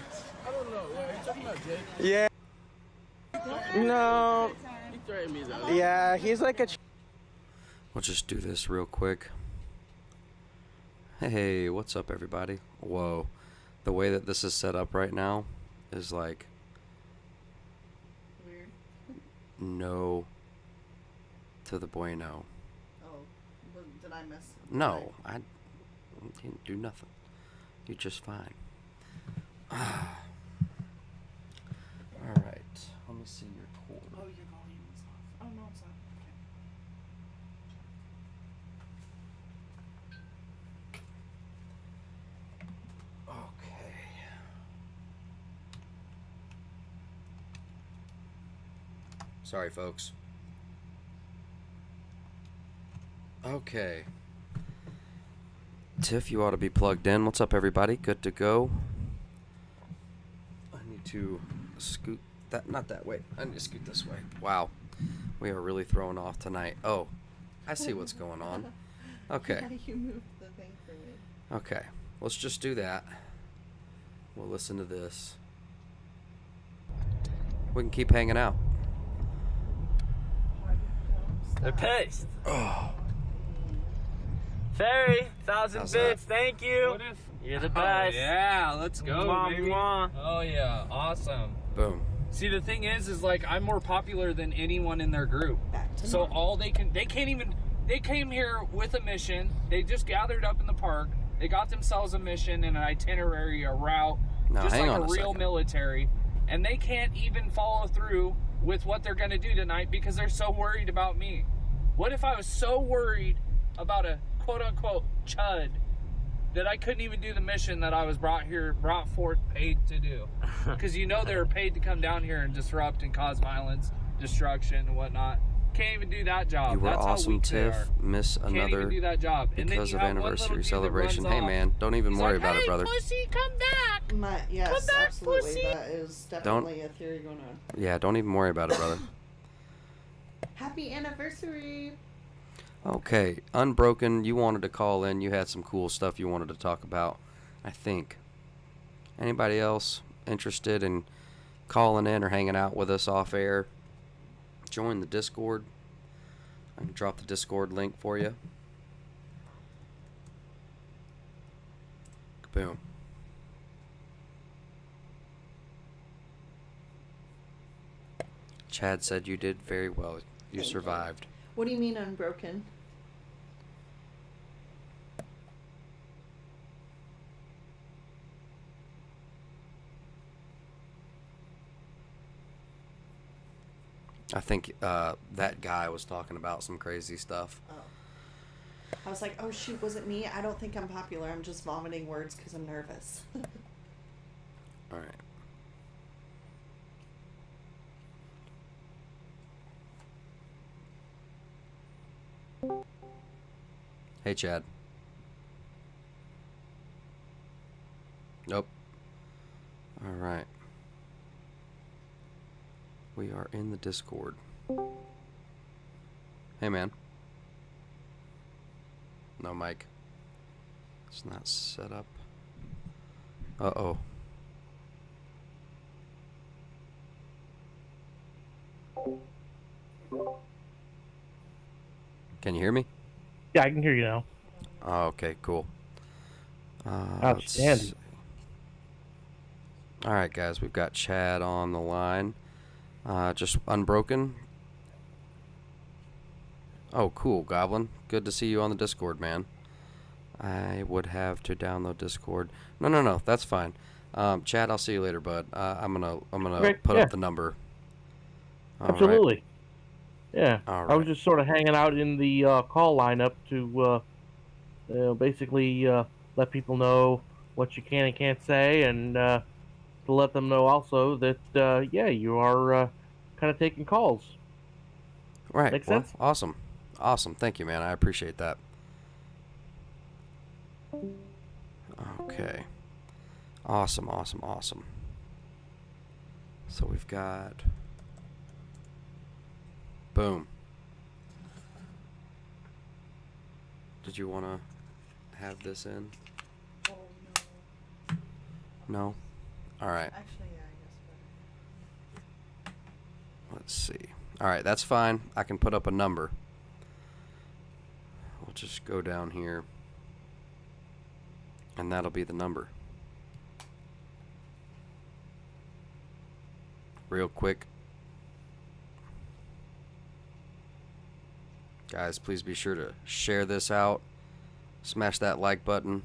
I don't know. Are you talking about Jake?
Yeah. No.
He threatened me though.
Yeah, he's like a.
We'll just do this real quick. Hey, what's up, everybody? Whoa. The way that this is set up right now is like...
Weird.
No to the bueno.
Oh, did I miss?
No, I didn't do nothing. You're just fine. All right. Let me see your cord.
Oh, your volume is off. Oh no, it's not.
Okay. Sorry, folks. Okay. Tiff, you ought to be plugged in. What's up, everybody? Good to go. I need to scoot that, not that way. I need to scoot this way. Wow. We are really throwing off tonight. Oh, I see what's going on. Okay.
Yeah, you moved the thing for me.
Okay. Let's just do that. We'll listen to this. We can keep hanging out.
They're pissed.
Oh.
Ferry, 1,000
How's
bits,
that?
thank you.
What if?
You're the
Oh,
best.
yeah, let's go,
Mwah,
baby.
mwah.
Oh yeah, awesome.
Boom.
See, the thing is like I'm more popular than anyone in their group. So all they can't even. They came here with a mission. They just gathered up in the park. They got themselves a mission and an itinerary, a route,
Now,
just
hang
like
on
a
a
real
second.
military. And they can't even follow through with what they're going to do tonight because they're so worried about me. What if I was so worried about a quote-unquote chud that I couldn't even do the mission that I was brought forth paid to do? Because they were paid to come down here and disrupt and cause violence, destruction, and whatnot. Can't even do that job.
You were
That's how
awesome,
weak they
Tiff.
are.
Miss
Can't even
another
do that job. And then
because
you
of
have one little
anniversary
dude that
celebration.
runs
Hey,
off.
man, don't even
He's
worry
like,
about
hey,
it, brother.
Pussy, come back.
Yes,
Come back,
absolutely.
pussy.
That is definitely a theory going on.
Yeah, don't even worry about it, brother.
Happy anniversary.
Okay, Unbroken, you wanted to call in. You had some cool stuff you wanted to talk about, I think. Anybody else interested in calling in or hanging out with us off air? Join the Discord. I can drop the Discord link for you. Boom. Chad said you did very well. You
Thank
survived.
What do you mean unbroken?
I think that guy was talking about some crazy stuff.
Oh. I was like, oh shoot, was it me? I don't think I'm popular. I'm just vomiting words because I'm nervous.
All right. Hey, Chad. Nope. All right. We are in the Discord. Hey, man. No mic. It's not set up. Uh-oh. Can you hear me?
Yeah, I can hear you now.
Oh, okay, cool.
Outstanding.
All right, guys, we've got Chad on the line. Just Unbroken. Oh, cool, Goblin. Good to see you on the Discord, man. I would have to download Discord. No, that's fine. Chad, I'll see you later, bud. I'm gonna
Okay,
put
yeah.
up the number. All right.
Absolutely. Yeah.
All
I
right.
was just sort of hanging out in the call lineup to basically let people know what you can and can't say, and to let them know also that you are kind of taking calls.
Right.
Make
Well,
sense?
Awesome. Thank you, man. I appreciate that. Okay. Awesome. So we've got... Boom. Did you want to have this in?
Oh, no.
No? All right.
Actually, yeah, I guess.
Let's see. All right, that's fine. I can put up a number. We'll just go down here. And that'll be the number. Real quick. Guys, please be sure to share this out. Smash that like button.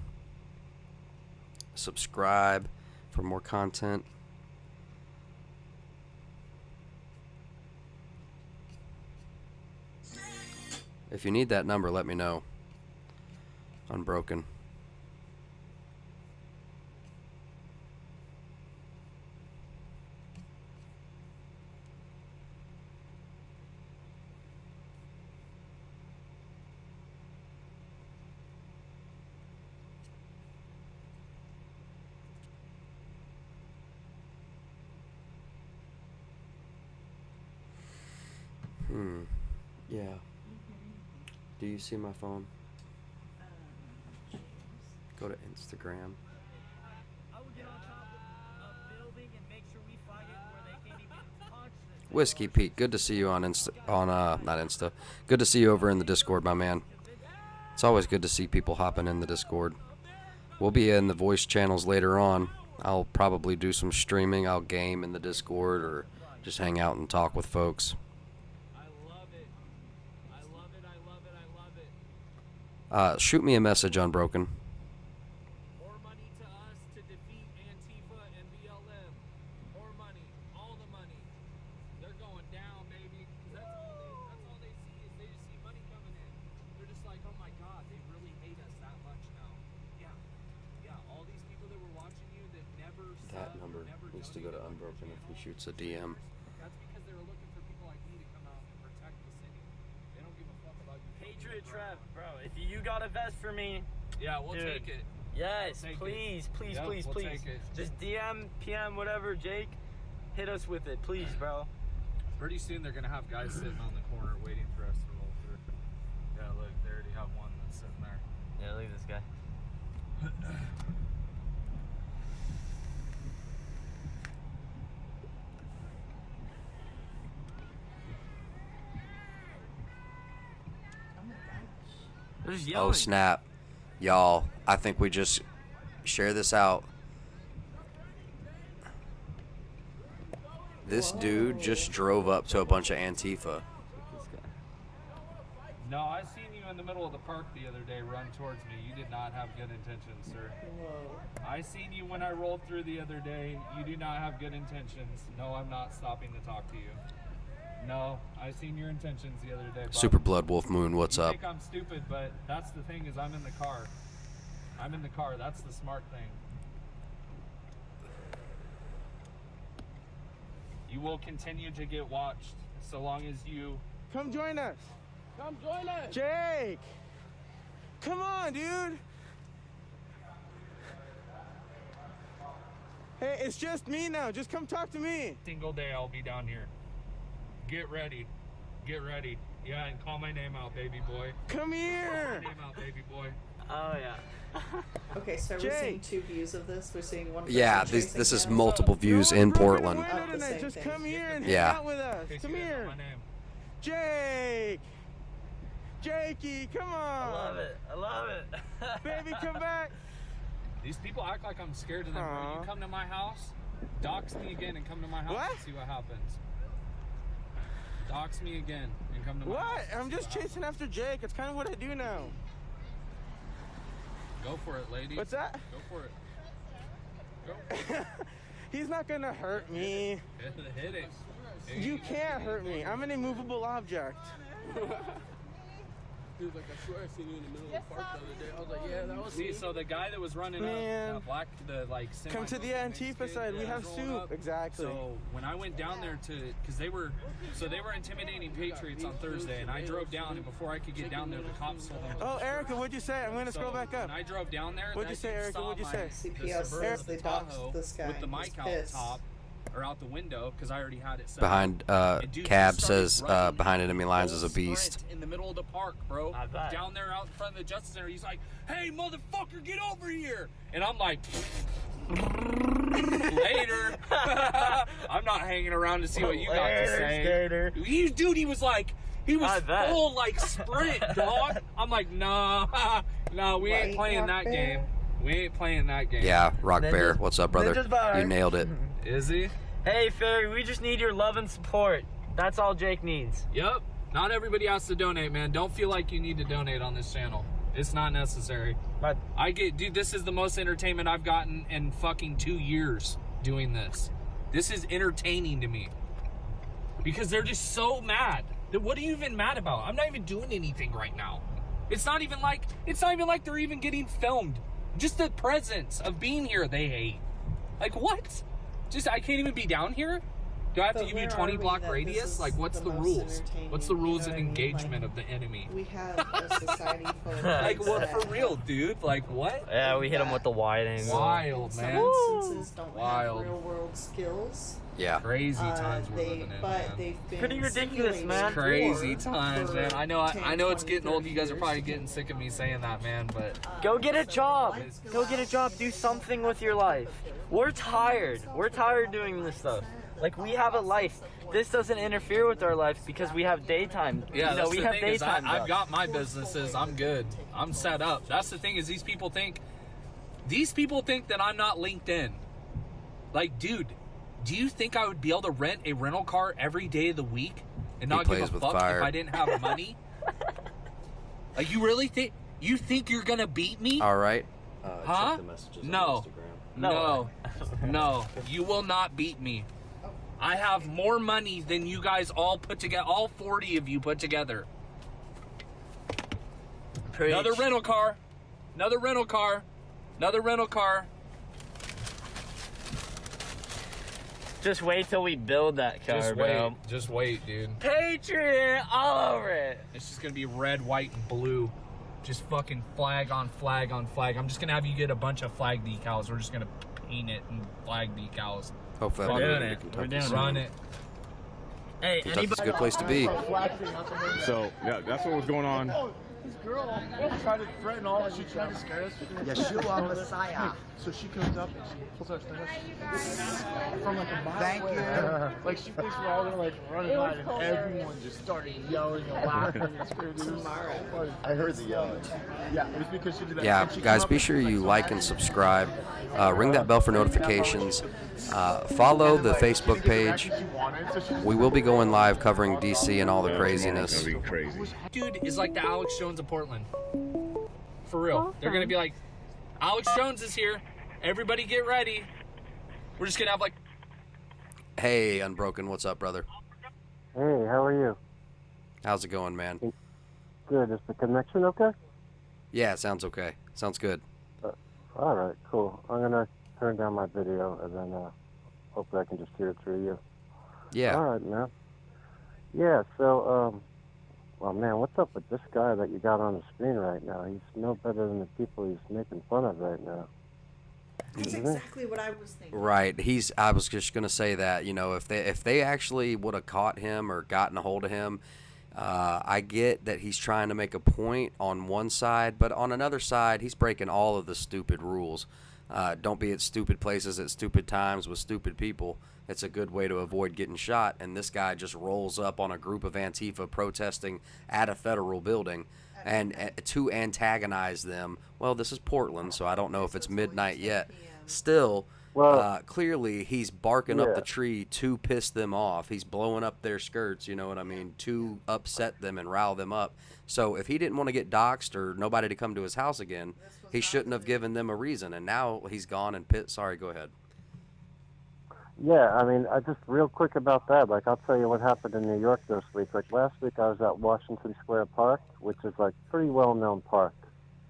Subscribe for more content. If you need that number, let me know. Unbroken. Yeah. Do you see my phone? Go to Instagram. Whiskey Pete, good to see you on not Insta. Good to see you over in the Discord, my man. It's always good to see people hopping in the Discord. We'll be in the voice channels later on. I'll probably do some streaming. I'll game in the Discord or just hang out and talk with folks. Shoot me a message, Unbroken.
More money to us to defeat Antifa and BLM. More money, all the money. They're going down, baby. That's all they see is they just see money coming in. They're just like, oh my God, they really hate us that much now. Yeah. All these people that were watching you that never.
That number needs to go to Unbroken if he shoots a DM.
That's because they were looking for people like me to come out and protect the city. They don't give a fuck about you.
Patriot Trev, bro. If you got a vest for me,
yeah, we'll take it.
Yes,
We'll take
please,
it.
please,
Yep,
please,
we'll
please.
take it.
Just DM, PM, whatever, Jake. Hit us with it, please, bro.
Pretty soon they're gonna have guys sitting on the corner waiting for us to roll through. Yeah, look, they already have one that's sitting there.
Yeah, look at this guy. They're just yelling.
Oh, snap. Y'all, I think we just share this out. This dude just drove up to a bunch of Antifa.
No, I seen you in the middle of the park the other day run towards me. You did not have good intentions, sir. I seen you when I rolled through the other day. You do not have good intentions. No, I'm not stopping to talk to you. No, I seen your intentions the other day.
Super Blood Wolf Moon, what's
you
up?
think I'm stupid, but that's the thing is I'm in the car. I'm in the car. That's the smart thing. You will continue to get watched so long as you...
Come join us.
Come join us.
Jake. Come on, dude. Hey, it's just me now. Just come talk to me.
Single day I'll be down here. Get ready. Get ready. Yeah, and call my name out, baby boy.
Come here.
Call my name out, baby boy.
Oh, yeah.
Okay, so we're seeing 2 views of this. We're seeing one.
Yeah, this is multiple views in Portland.
Just come here and
Yeah.
hang out with us. Come here. Jake. Jakey, come on.
I love it. I love it.
Baby, come back.
These people act like I'm scared of them. Bro. You come to my house, dox me again and come to my house and see what happens. Dox me again and come to my house.
What? I'm just chasing after Jake. It's kind of what I do now.
Go for it, lady.
What's that?
Go for it. Go for it.
He's not gonna hurt me.
Hit it.
You can't hurt me. I'm an immovable object.
He was like, I swear I seen you in the middle of the park the other day. I was like, yeah, that was
See,
me.
so the guy that was running up, semi-
Come to the Antifa side. We have soup.
Up.
Exactly.
So when I went down there because they were intimidating Patriots on Thursday, and I drove down, and before I could get down there, the cops told them.
Oh, Erica, what'd you say? I'm gonna scroll back up.
When I drove down there,
what'd you say, Erica? What'd you say?
CPS says they doxed this guy.
With the mic out top. Or out the window because I already had it set
Behind Cab says behind enemy lines is a beast.
In the middle of the park, bro. Down there out in front of the Justice Center, he's like, "Hey, motherfucker, get over here!" And I'm like, "Later." I'm not hanging around to see what you got to say. He was full like sprint, dog. I'm like, nah, we ain't playing that game. We ain't playing that game.
Yeah, Rock Bear, what's up, brother? You nailed it.
Is he?
Hey, Fairy, we just need your love and support. That's all Jake needs.
Yep. Not everybody has to donate, man. Don't feel like you need to donate on this channel. It's not necessary.
But
dude, this is the most entertainment I've gotten in fucking 2 years doing this. This is entertaining to me. Because they're just so mad. What are you even mad about? I'm not even doing anything right now. It's not even like they're even getting filmed. Just the presence of being here they hate. Like what? I can't even be down here? Do I have to
But
give you
where
20
are we
block
that this
radius?
is
Like, what's
the
the
most
rules?
entertaining,
What's the
you
rules
know
of
what I mean?
engagement of the enemy?
We have a society full of
Like,
kids
what
that
for real, dude? Like, what?
Yeah, we hit them with the wide angle.
Wild,
in some
man.
instances don't
Wild.
have real world skills.
Yeah.
Crazy times we're living in,
But
man.
they've been
Pretty ridiculous,
simulating
man.
Crazy
war
times,
for
man. I know
10,
it's
20,
getting old. You guys are
30
probably
years.
getting sick of me saying that, man, but
Go get a job. Go get a job. Do something with your life. We're tired. We're tired doing this stuff. Like, we have a life. This doesn't interfere with our life because we have daytime.
yeah,
you know,
that's
we
the
have
thing is
daytime.
I've
jobs.
got my businesses. I'm good. I'm set up. That's the thing is these people think that I'm not LinkedIn. Like, dude, do you think I would be able to rent a rental car every day of the week and not give a
plays with
fuck
fire.
if I didn't have money? Like, you really think you're gonna beat me?
All right.
Huh? No. No. You will not beat me. I have more money than you guys all put together, all 40 of you put together.
Preach.
Another rental car.
Just wait till we build that car, bro.
Just wait, dude.
Patriot all over it.
It's just gonna be red, white, and blue. Just fucking flag on flag on flag. I'm just gonna have you get a bunch of flag decals. We're just gonna paint it in flag decals.
Hopefully,
We're
I'll be
doing
able to
it.
Kentucky
We're doing
soon.
Run it.
Hey,
Kentucky's a good place to be.
So, yeah, that's what was going on.
This girl tried to threaten all of us. She tried to scare us.
Yeshua Messiah.
So she comes up and she pulls out stairs from like a mile
Thank
away.
you.
Like she thinks we're all there like running by and everyone just started yelling and laughing and screaming. It was so funny.
I heard the yelling.
Yeah, it was because she did that.
Yeah,
And she
guys,
came
be
up
sure
and,
you
like,
like and subscribe. Ring that bell for notifications. Follow the Facebook page. We will be going live covering DC and all the craziness.
That'd be crazy.
Dude is like the Alex Jones of Portland. For real. They're gonna be like, Alex Jones is here. Everybody get ready. We're just gonna have like.
Hey, Unbroken, what's up, brother?
Hey, how are you?
How's it going, man?
Good. Is the connection okay?
Yeah, sounds okay. Sounds good.
All right, cool. I'm gonna turn down my video and then hopefully I can just hear it through you.
Yeah.
All right, man. Yeah. So, well, man, what's up with this guy that you got on the screen right now? He's no better than the people he's making fun of right now.
That's exactly what I was thinking.
Right. I was just gonna say that, you know, if they actually would have caught him or gotten a hold of him, I get that he's trying to make a point on one side, but on another side, he's breaking all of the stupid rules. Don't be at stupid places at stupid times with stupid people. It's a good way to avoid getting shot. And this guy just rolls up on a group of Antifa protesting at a federal building and to antagonize them. Well, this is Portland, so I don't know if it's midnight yet. Still, clearly he's barking up the tree to piss them off. He's blowing up their skirts, you know what I mean, to upset them and rile them up. So if he didn't want to get doxxed or nobody to come to his house again, he shouldn't have given them a reason. And now he's gone and Sorry, go ahead.
Yeah, I mean, I just real quick about that. Like, I'll tell you what happened in New York this week. Like, last week I was at Washington Square Park, which is, like, pretty well-known park.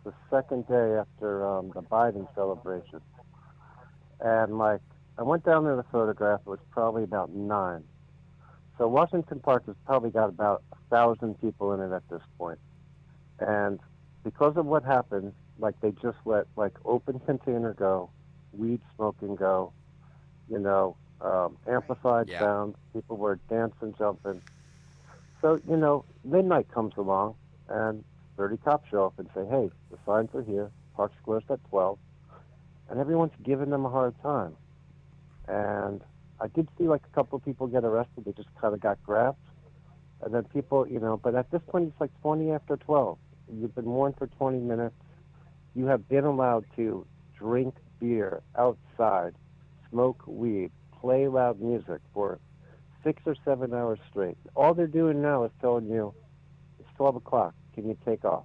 The second day after the Biden celebration. And, like, I went down there to photograph. It was probably about 9. So Washington Park has probably got about 1,000 people in it at this point. And because of what happened, like, they just let, like, open container go, weed smoking go, you know, amplified sound. People were dancing, jumping. So, you know, midnight comes along, and 30 cops show up and say, hey, the signs are here, park's closed at 12, and everyone's giving them a hard time. And I did see, like, a couple of people get arrested. They just kind of got grabbed. And then people, you know, but at this point, it's like 20 after 12. You've been warned for 20 minutes. You have been allowed to drink beer outside, smoke weed, play loud music for 6 or 7 hours straight. All they're doing now is telling you, it's 12 o'clock, can you take off?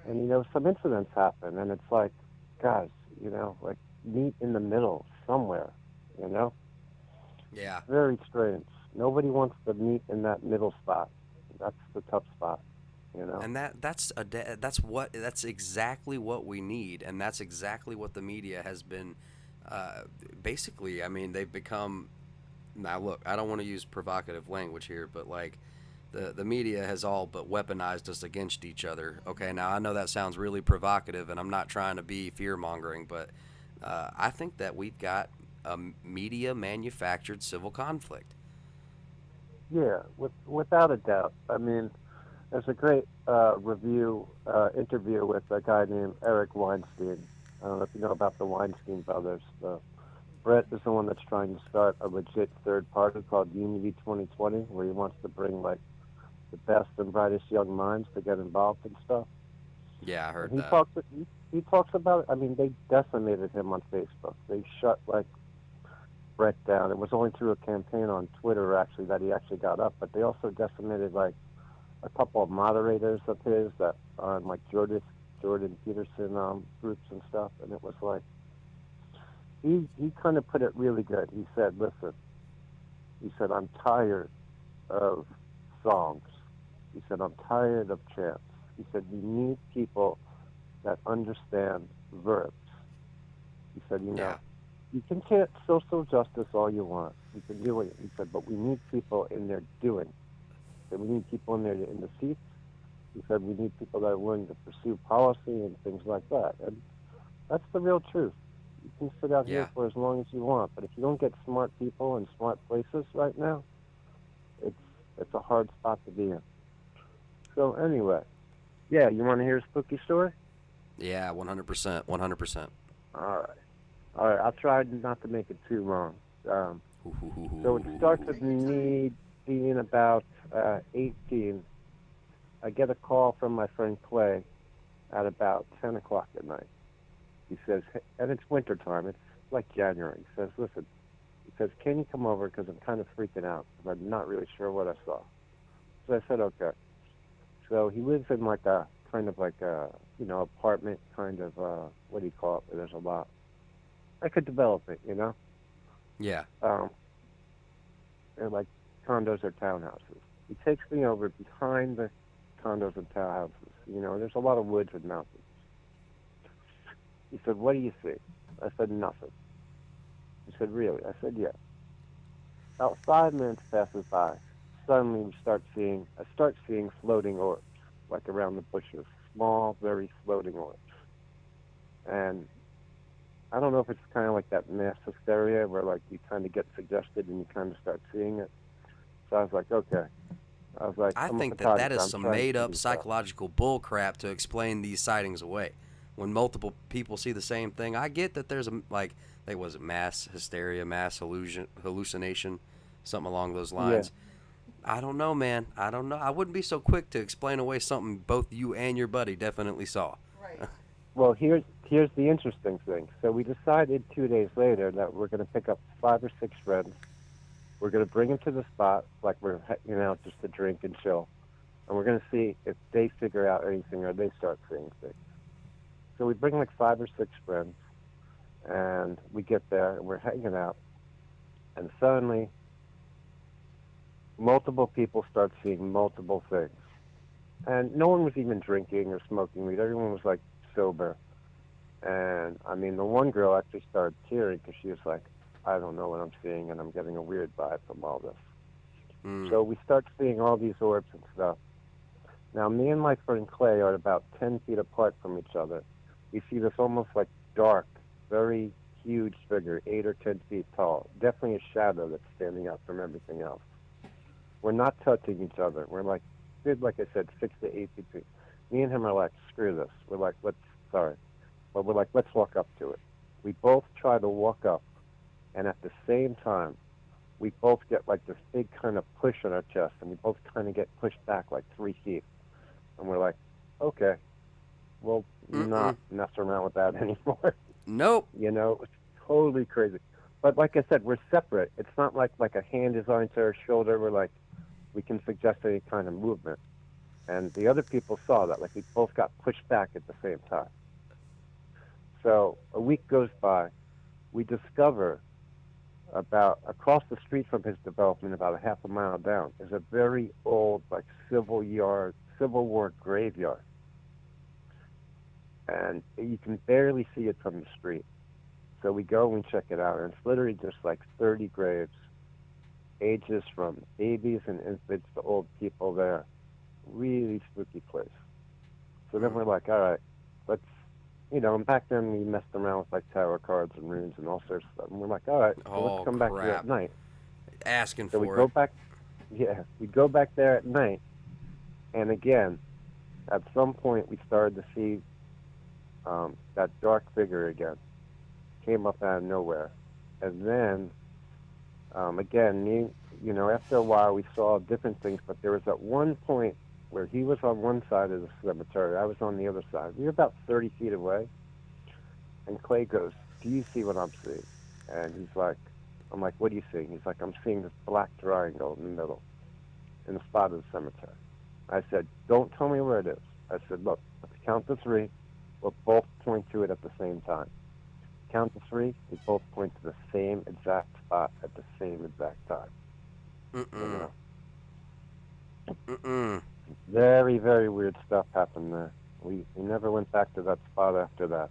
And, you know, some incidents happen, and it's like, guys, you know, like, meet in the middle somewhere, you know?
Yeah.
Very strange. Nobody wants to meet in that middle spot. That's the tough spot, you know?
And that's exactly what we need, and that's exactly what the media has been basically. I mean, they've become Now, look, I don't want to use provocative language here, but like the media has all but weaponized us against each other. Okay, now I know that sounds really provocative, and I'm not trying to be fear-mongering, but I think that we've got a media-manufactured civil conflict.
Yeah, without a doubt. I mean, there's a great interview with a guy named Eric Weinstein. I don't know if you know about the Weinstein brothers. Brett is the one that's trying to start a legit third party called Unity 2020, where he wants to bring like the best and brightest young minds to get involved in stuff.
Yeah, I heard
And
that.
He talks about it. I mean, they decimated him on Facebook. They shut like Brett down. It was only through a campaign on Twitter actually that he actually got up, but they also decimated like a couple of moderators of his that on like Jordan Peterson groups and stuff, and it was like he kind of put it really good. He said, "Listen," he said, "I'm tired of songs." He said, "I'm tired of chants." He said, "We need people that understand verbs." He said, "You know, you can chant social justice all you want. You can do it." He said, "But we need people in there doing. That we need people in there in the seats." He said, "We need people that are willing to pursue policy and things like that." And that's the real truth. You can sit out here for as long as you want, but if you don't get smart people in smart places right now, it's a hard spot to be in. So anyway, yeah, you want to hear a spooky story?
Yeah, 100%, 100%.
All right. I'll try not to make it too long. So it starts with me being about 18. I get a call from my friend Clay at about 10 o'clock at night. He says, and it's wintertime. It's like January. He says, "Listen," he says, "can you come over because I'm kind of freaking out because I'm not really sure what I saw." So I said, "Okay." So he lives in like a kind of like a, apartment kind of, what do you call it? Where there's a lot. Like a development,
Yeah.
They're like condos or townhouses. He takes me over behind the condos and townhouses. There's a lot of woods and mountains. He said, "What do you see?" I said, "Nothing." He said, "Really?" I said, "Yeah." About 5 minutes passes by. Suddenly I start seeing floating orbs, like around the bushes. Small, very floating orbs. And I don't know if it's kind of like that mass hysteria where like you kind of get suggested and you kind of start seeing it. So I was like, okay.
I think that is some made-up psychological bull crap to explain these sightings away. When multiple people see the same thing, I get that there's was it mass hysteria, mass hallucination, something along those lines. Yeah. I don't know, man. I don't know. I wouldn't be so quick to explain away something both you and your buddy definitely saw.
Right.
Well, here's the interesting thing. So we decided 2 days later that we're going to pick up 5 or 6 friends. We're going to bring them to the spot, like we're out just to drink and chill. And we're going to see if they figure out anything or they start seeing things. So we bring like 5 or 6 friends, and we get there, and we're hanging out. And suddenly, multiple people start seeing multiple things. And no one was even drinking or smoking weed. Everyone was like sober. And I mean, the one girl actually started tearing because she was like, "I don't know what I'm seeing, and I'm getting a weird vibe from all this." So we start seeing all these orbs and stuff. Now, me and my friend Clay are about 10 feet apart from each other. We see this almost like dark, very huge figure, 8 or 10 feet tall. Definitely a shadow that's standing out from everything else. We're not touching each other. We're like I said, 6 to 8 feet. Me and him are like, "Screw this." We're like, let's walk up to it. We both try to walk up, and at the same time, we both get like this big kind of push on our chest, and we both kind of get pushed back like 3 feet. And we're like, okay, we'll not mess around with that anymore.
Nope.
It's totally crazy. But like I said, we're separate. It's not like a hand is onto our shoulder. We're like, we can suggest any kind of movement. And the other people saw that. Like, we both got pushed back at the same time. So a week goes by. We discover about across the street from his development, about a half a mile down, is a very old, like, Civil War graveyard. And you can barely see it from the street. So we go and we check it out, and it's literally just like 30 graves ages from babies and infants to old people there. Really spooky place. So then we're like, all right, let's, and back then we messed around with like tarot cards and runes and all sorts of stuff. And we're like, all right, so let's come back here at night.
Asking
so
for
we go
it.
back, we go back there at night, and again, at some point we started to see that dark figure again. Came up out of nowhere, and then again, after a while we saw different things, but there was at one point where he was on one side of the cemetery, I was on the other side. We were about 30 feet away, and Clay goes, "Do you see what I'm seeing?" And he's like, I'm like, "What are you seeing?" He's like, "I'm seeing this black triangle in the middle, in the spot of the cemetery." I said, "Don't tell me where it is." I said, "Look, let's count to 3. We'll both point to it at the same time. Count to 3, we both point to the same exact spot at the same exact time." Very, very weird stuff happened there. We never went back to that spot after that,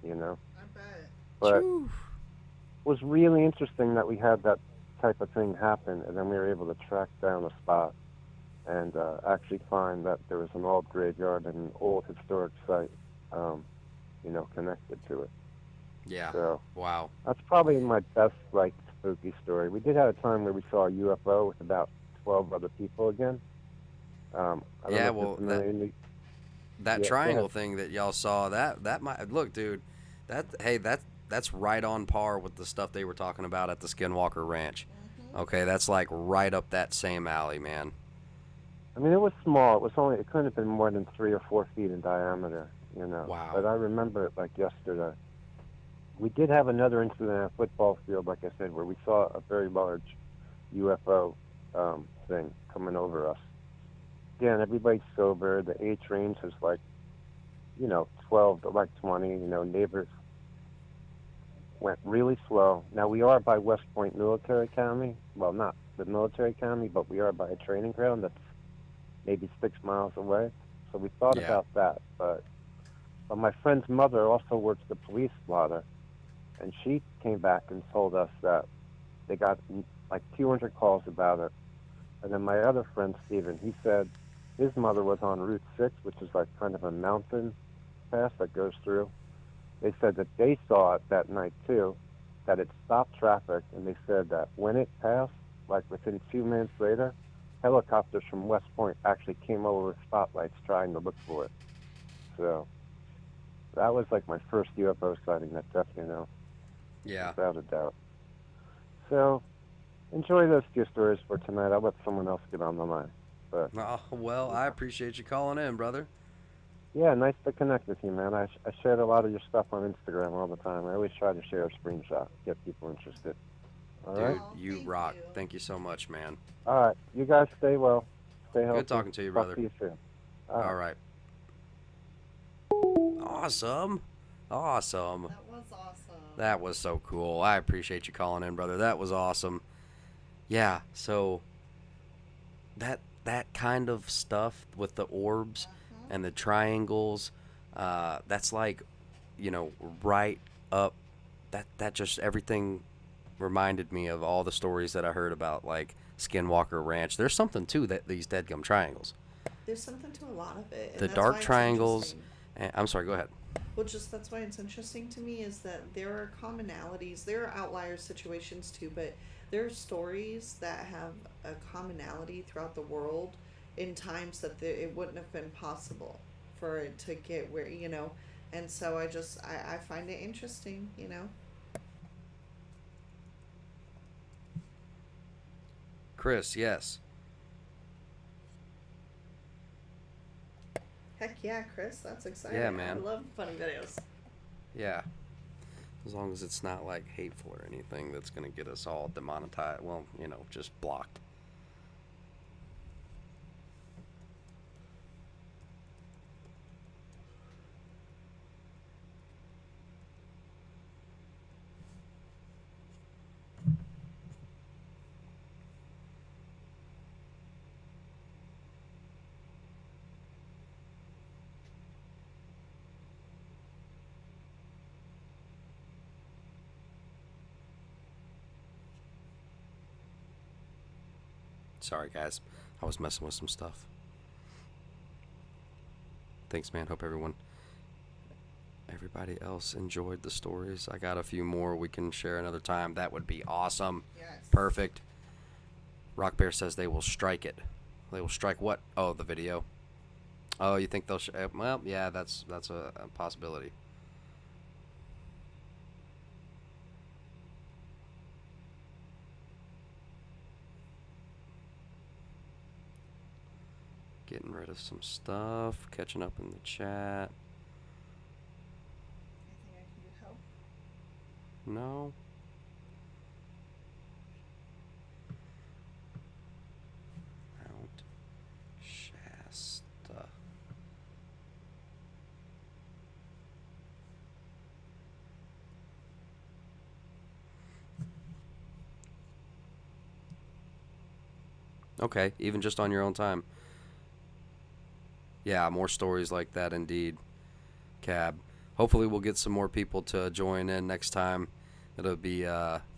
I bet. But it was really interesting that we had that type of thing happen, and then we were able to track down a spot and actually find that there was an old graveyard and an old historic site, connected to it.
Yeah.
So,
wow.
That's probably my best, spooky story. We did have a time where we saw a UFO with about 12 other people again.
That triangle thing that y'all saw, that might look, dude. That's right on par with the stuff they were talking about at the Skinwalker Ranch. Okay, that's like right up that same alley, man.
I mean, it was small. It couldn't have been more than 3 or 4 feet in diameter,
Wow.
But I remember it like yesterday. We did have another incident at a football field, like I said, where we saw a very large UFO thing coming over us. Again, everybody's sober. The age range is 12 to 20. Neighbors went really slow. Now, we are by West Point Military Academy. Well, not the military academy, but we are by a training ground that's maybe 6 miles away. So we thought about that. But my friend's mother also works the police blotter, and she came back and told us that they got 200 calls about it. And then my other friend, Steven, he said his mother was on Route 6, which is kind of a mountain pass that goes through. They said that they saw it that night too, that it stopped traffic, and they said that when it passed, within 2 minutes later, helicopters from West Point actually came over with spotlights trying to look for it. So that was my first UFO sighting that definitely,
Yeah.
without a doubt. So enjoy those 2 stories for tonight. I'll let someone else get on the line. But
well, I appreciate you calling in, brother.
Yeah, nice to connect with you, man. I shared a lot of your stuff on Instagram all the time. I always try to share a screenshot, get people interested. All right?
Dude, you rock. Thank you so much, man.
All right. You guys stay well. Stay healthy.
Good talking to you, brother.
Talk to you soon.
All right. Awesome. Awesome.
That was awesome.
That was so cool. I appreciate you calling in, brother. That was awesome. Yeah, so that kind of stuff with the orbs and the triangles, that's right up, that just everything reminded me of all the stories that I heard about Skinwalker Ranch. There's something to these deadgum triangles.
There's something to a lot of it.
The dark triangles. I'm sorry, go ahead.
Well, that's why it's interesting to me is that there are commonalities. There are outlier situations too, but there are stories that have a commonality throughout the world in times that it wouldn't have been possible for it to get where, and so I find it interesting,
Chris, yes.
Heck yeah, Chris, that's exciting.
Yeah, man.
I love funny videos.
Yeah. As long as it's not hateful or anything that's going to get us all demonetized. Well, just blocked. Sorry, guys. I was messing with some stuff. Thanks, man. Hope everybody else enjoyed the stories. I got a few more we can share another time. That would be awesome.
Yes.
Perfect. Rock Bear says they will strike it. They will strike what? Oh, the video. Oh, you think they'll... well, yeah, that's a possibility. Getting rid of some stuff. Catching up in the chat.
Anything I can do to help?
No. Mount Shasta. Okay, even just on your own time. Yeah, more stories like that indeed, Cab. Hopefully we'll get some more people to join in next time. It'll be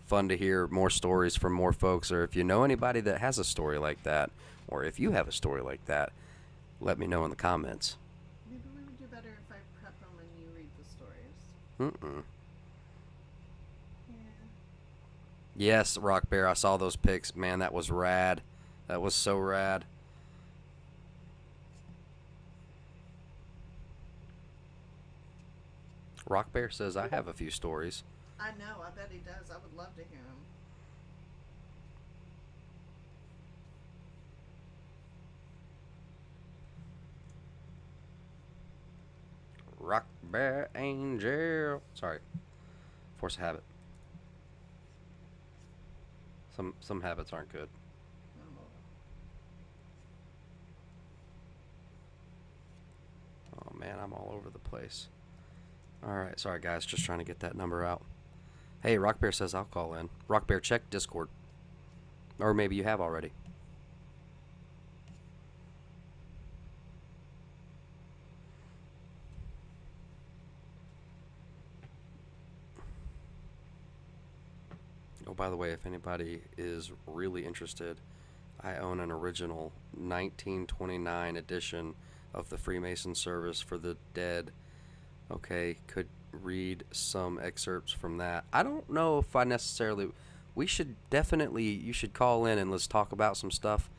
fun to hear more stories from more folks, or if you know anybody that has a story like that, or if you have a story like that, let me know in the comments.
Maybe we would do better if I prep them and you read the stories.
Mm-mm.
Yeah.
Yes, Rock Bear, I saw those pics. Man, that was rad. That was so rad. Rock Bear says, I have a few stories.
I know, I bet he does. I would love to hear him.
Rock Bear Angel. Sorry. Force a habit. Some habits aren't good. Oh man, I'm all over the place. Alright, sorry guys, just trying to get that number out. Hey, Rock Bear says I'll call in. Rock Bear, check Discord. Or maybe you have already. Oh, by the way, if anybody is really interested, I own an original 1929 edition of the Freemason Service for the Dead. Okay, could read some excerpts from that. I don't know if I necessarily... We should definitely... You should call in and let's talk about some stuff.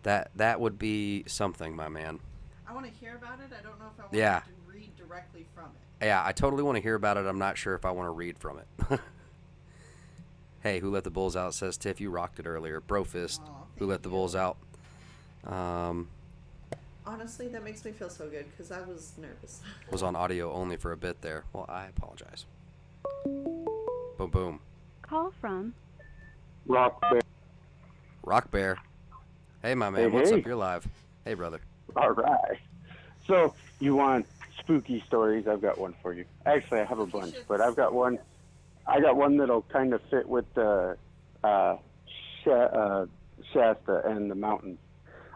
That would be something, my man.
I want to hear about it. I don't know if I want
Yeah.
to read directly from it.
Yeah, I totally want to hear about it. I'm not sure if I want to read from it. Hey, Who Let the Bulls Out says, Tiff, you rocked it earlier. Brofist, Who Let the Bulls Out.
Honestly, that makes me feel so good because I was nervous.
Was on audio only for a bit there. Well, I apologize. Boom, boom.
Call from
Rock Bear.
Rock Bear. Hey, my man.
Hey,
What's
hey.
up? You're live. Hey, brother.
All right. So you want spooky stories? I've got one for you. Actually, I have a bunch, but I've got one. I got one that'll kind of fit with the Shasta and the mountains.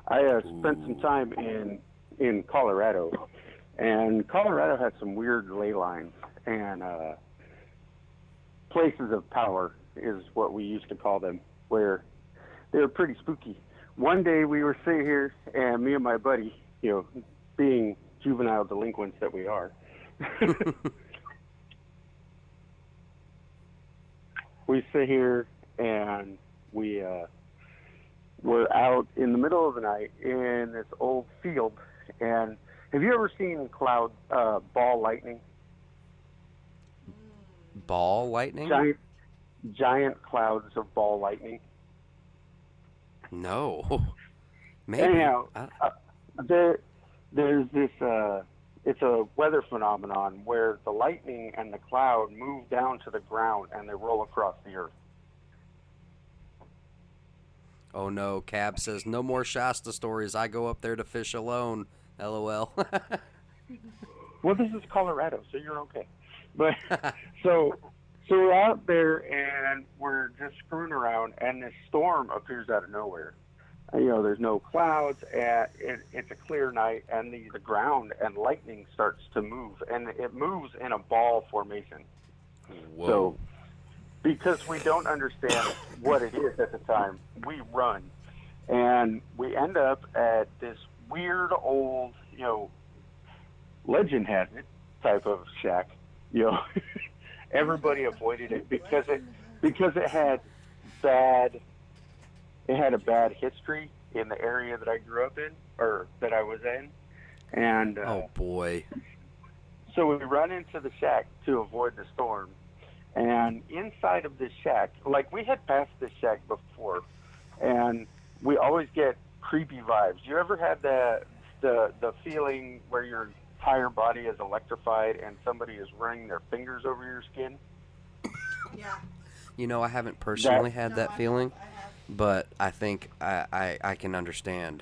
I spent some time in Colorado, and Colorado has some weird ley lines and places of power is what we used to call them, where they were pretty spooky. One day we were sitting here, and me and my buddy, being juvenile delinquents that we are, we sit here and we were out in the middle of the night in this old field. And have you ever seen ball lightning?
Ball lightning?
Giant clouds of ball lightning.
No. Maybe.
Anyhow, there's this, it's a weather phenomenon where the lightning and the cloud move down to the ground and they roll across the earth.
Oh no, Cab says, no more Shasta stories. I go up there to fish alone. LOL.
Well, this is Colorado, so you're okay. But so we're out there and we're just screwing around, and this storm appears out of nowhere. There's no clouds, and it's a clear night, and the ground and lightning starts to move, and it moves in a ball formation.
Whoa.
So because we don't understand what it is at the time, we run.
And we end up at this weird old, legend has it type of shack. Everybody avoided it because it had a bad history in the area that I grew up in, or that I was in. And
oh boy.
So we run into the shack to avoid the storm. And inside of this shack, like we had passed this shack before, and we always get creepy vibes. You ever had the feeling where your entire body is electrified and somebody is running their fingers over your skin?
Yeah.
I haven't personally had that feeling, but I think I can understand.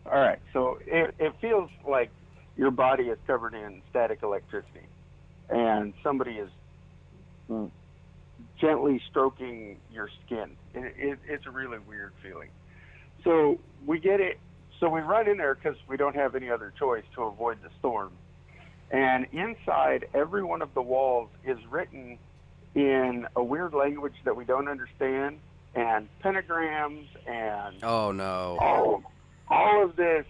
All right, so it feels like your body is covered in static electricity, and somebody is gently stroking your skin. It's a really weird feeling. So we get it. So we run in there because we don't have any other choice to avoid the storm. And inside, every one of the walls is written in a weird language that we don't understand, and pentagrams, and
oh no,
all of this.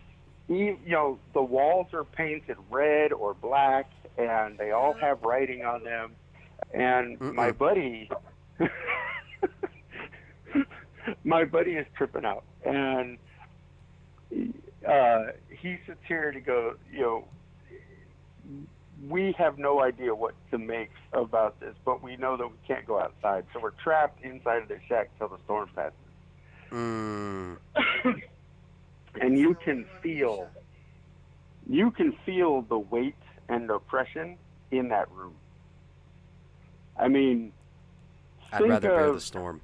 The walls are painted red or black, and they all have writing on them. And my buddy is tripping out, and he sits here to go, we have no idea what to make about this, but we know that we can't go outside, so we're trapped inside of the shack till the storm passes. And you can feel the weight and oppression in that room. I mean,
I'd rather bear the storm.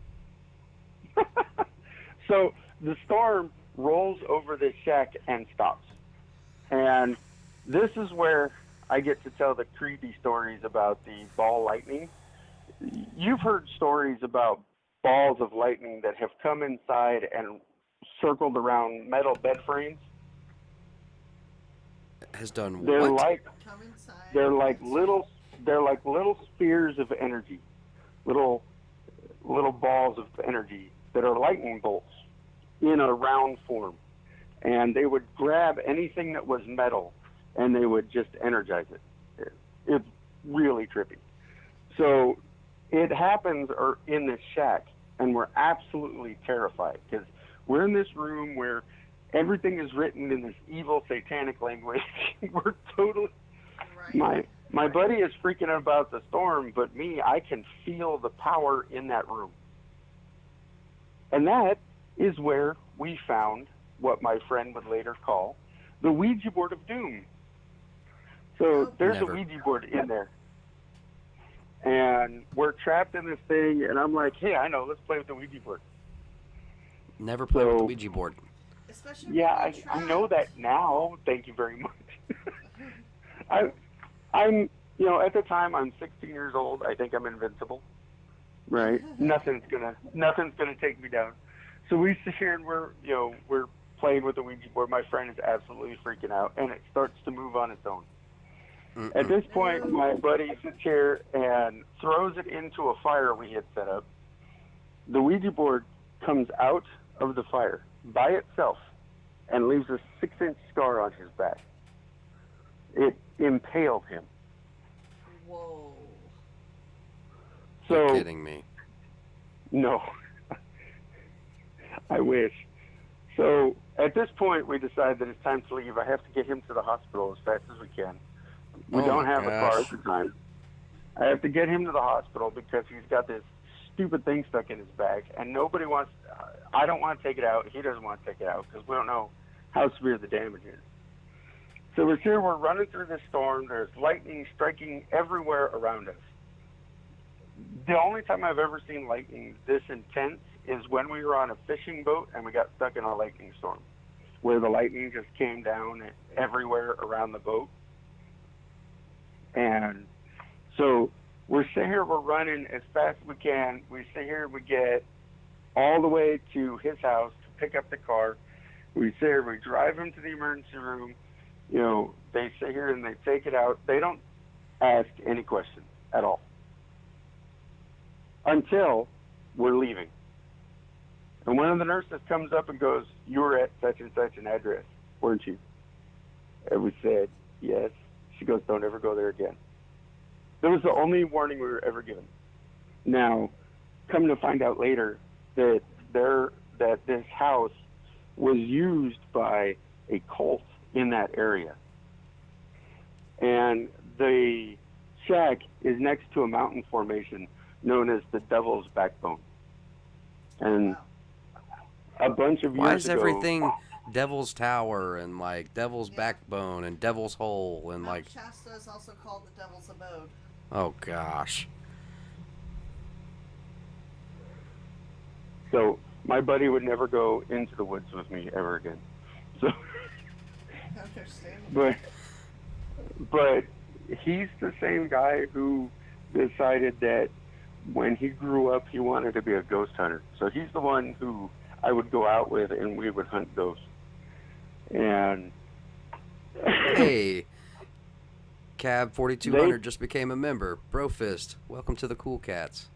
So the storm rolls over this shack and stops. And this is where I get to tell the creepy stories about the ball lightning. You've heard stories about balls of lightning that have come inside and circled around metal bed frames.
Has done
They're
what?
They're like little spears of energy, little balls of energy that are lightning bolts in a round form, and they would grab anything that was metal and they would just energize it. It's really trippy. So it happens in this shack, and we're absolutely terrified because we're in this room where everything is written in this evil satanic language. We're totally my buddy is freaking out about the storm, but me, I can feel the power in that room. And that is where we found what my friend would later call the Ouija board of doom. So there's a Ouija board in there. And we're trapped in this thing, and I'm like, hey, I know, let's play with the Ouija board.
Never played with the Ouija board.
Yeah, I know that now. Thank you very much. I'm at the time I'm 16 years old. I think I'm invincible, right? Nothing's gonna take me down. So we sit here and we're playing with the Ouija board. My friend is absolutely freaking out, and it starts to move on its own. At this point, my buddy sits here and throws it into a fire we had set up. The Ouija board comes out of the fire by itself and leaves a 6-inch scar on his back. It impaled him.
Whoa.
So,
you're kidding me.
No. I wish. So at this point, we decide that it's time to leave. I have to get him to the hospital as fast as we can. We don't have a car at the time. I have to get him to the hospital because he's got this stupid thing stuck in his back, and nobody wants. I don't want to take it out. He doesn't want to take it out because we don't know how severe the damage is. So we're here. We're running through this storm. There's lightning striking everywhere around us. The only time I've ever seen lightning this intense is when we were on a fishing boat and we got stuck in a lightning storm, where the lightning just came down everywhere around the boat. And so we're sitting here, we're running as fast as we can. We sit here, we get all the way to his house to pick up the car. We sit here, we drive him to the emergency room. They sit here and they take it out. They don't ask any questions at all until we're leaving. And one of the nurses comes up and goes, "You were at such and such an address, weren't you?" And we said, "Yes." She goes, "Don't ever go there again." That was the only warning we were ever given. Now, come to find out later that this house was used by a cult in that area. And the shack is next to a mountain formation known as the Devil's Backbone. And a bunch of
Why
years
is
ago...
everything Devil's Tower and like Devil's Backbone and Devil's Hole and
Mount
like...
Shasta is also called the Devil's Abode.
Oh, gosh.
So my buddy would never go into the woods with me ever again. So, but he's the same guy who decided that when he grew up he wanted to be a ghost hunter. So he's the one who I would go out with and we would hunt ghosts. And
hey, Cab 4200 just became a member. Brofist, welcome to the Cool Cats.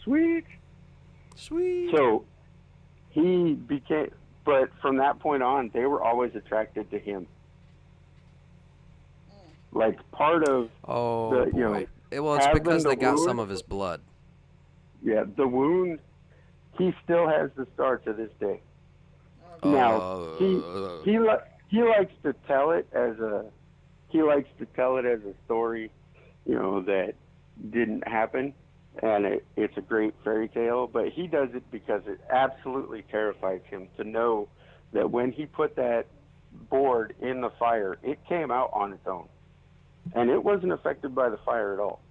Sweet. So he became, but from that point on, they were always attracted to him. Like part of
well, it's because they got some of his blood.
Yeah, the wound. He still has the scar to this day. Now he likes to tell it as a story, that didn't happen. And it's a great fairy tale, but he does it because it absolutely terrifies him to know that when he put that board in the fire, it came out on its own. And it wasn't affected by the fire at all.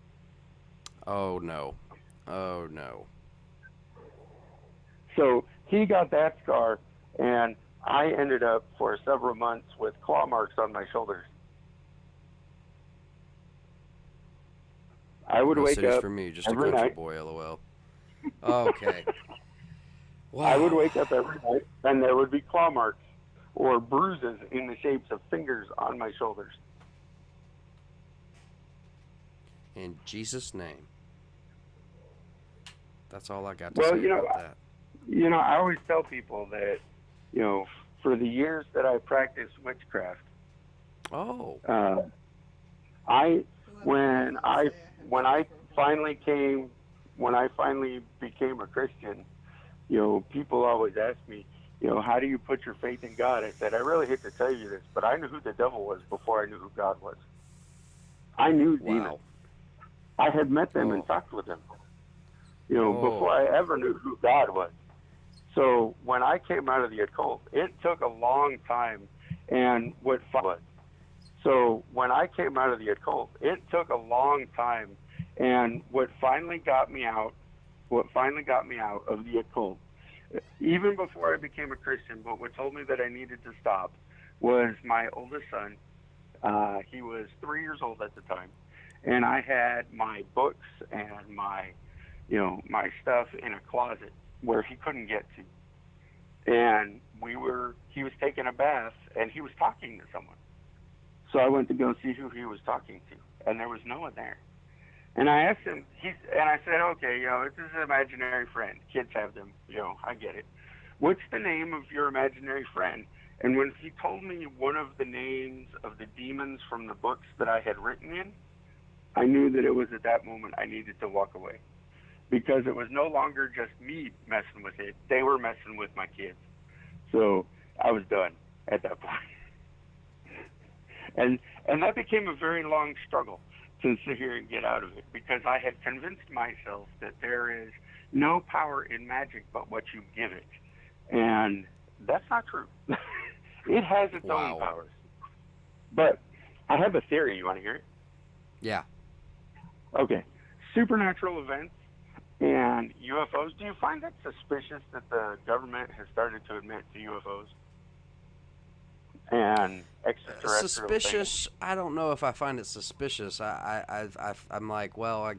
Oh, no. Oh, no.
So he got that scar, and I ended up for several months with claw marks on my shoulders. I would wake up
for me, just a
every
country
night.
boy, lol. Okay. Wow.
I would wake up every night, and there would be claw marks or bruises in the shapes of fingers on my shoulders.
In Jesus' name. That's all I got to say about that.
I always tell people that, for the years that I practiced witchcraft, when I finally became a Christian, people always ask me, how do you put your faith in God? I said, I really hate to tell you this, but I knew who the devil was before I knew who God was. I knew demons. I had met them and talked with them, before I ever knew who God was. So when I came out of the occult, it took a long time, and what finally got me out of the occult, even before I became a Christian, but what told me that I needed to stop was my oldest son. He was 3 years old at the time, and I had my books and my stuff in a closet where he couldn't get to. And he was taking a bath, and he was talking to someone. So I went to go see who he was talking to, and there was no one there. And I asked him, I said, okay, it's his imaginary friend. Kids have them, I get it. What's the name of your imaginary friend? And when he told me one of the names of the demons from the books that I had written in, I knew that it was at that moment I needed to walk away. Because it was no longer just me messing with it. They were messing with my kids. So I was done at that point. And that became a very long struggle to sit here and get out of it, because I had convinced myself that there is no power in magic but what you give it. And that's not true. It has its own powers. But I have a theory. You want to hear it?
Yeah.
Okay. Supernatural events and UFOs. Do you find that suspicious that the government has started to admit to UFOs and extraterrestrial
suspicious
things?
I don't know if I find it suspicious. I'm like, well,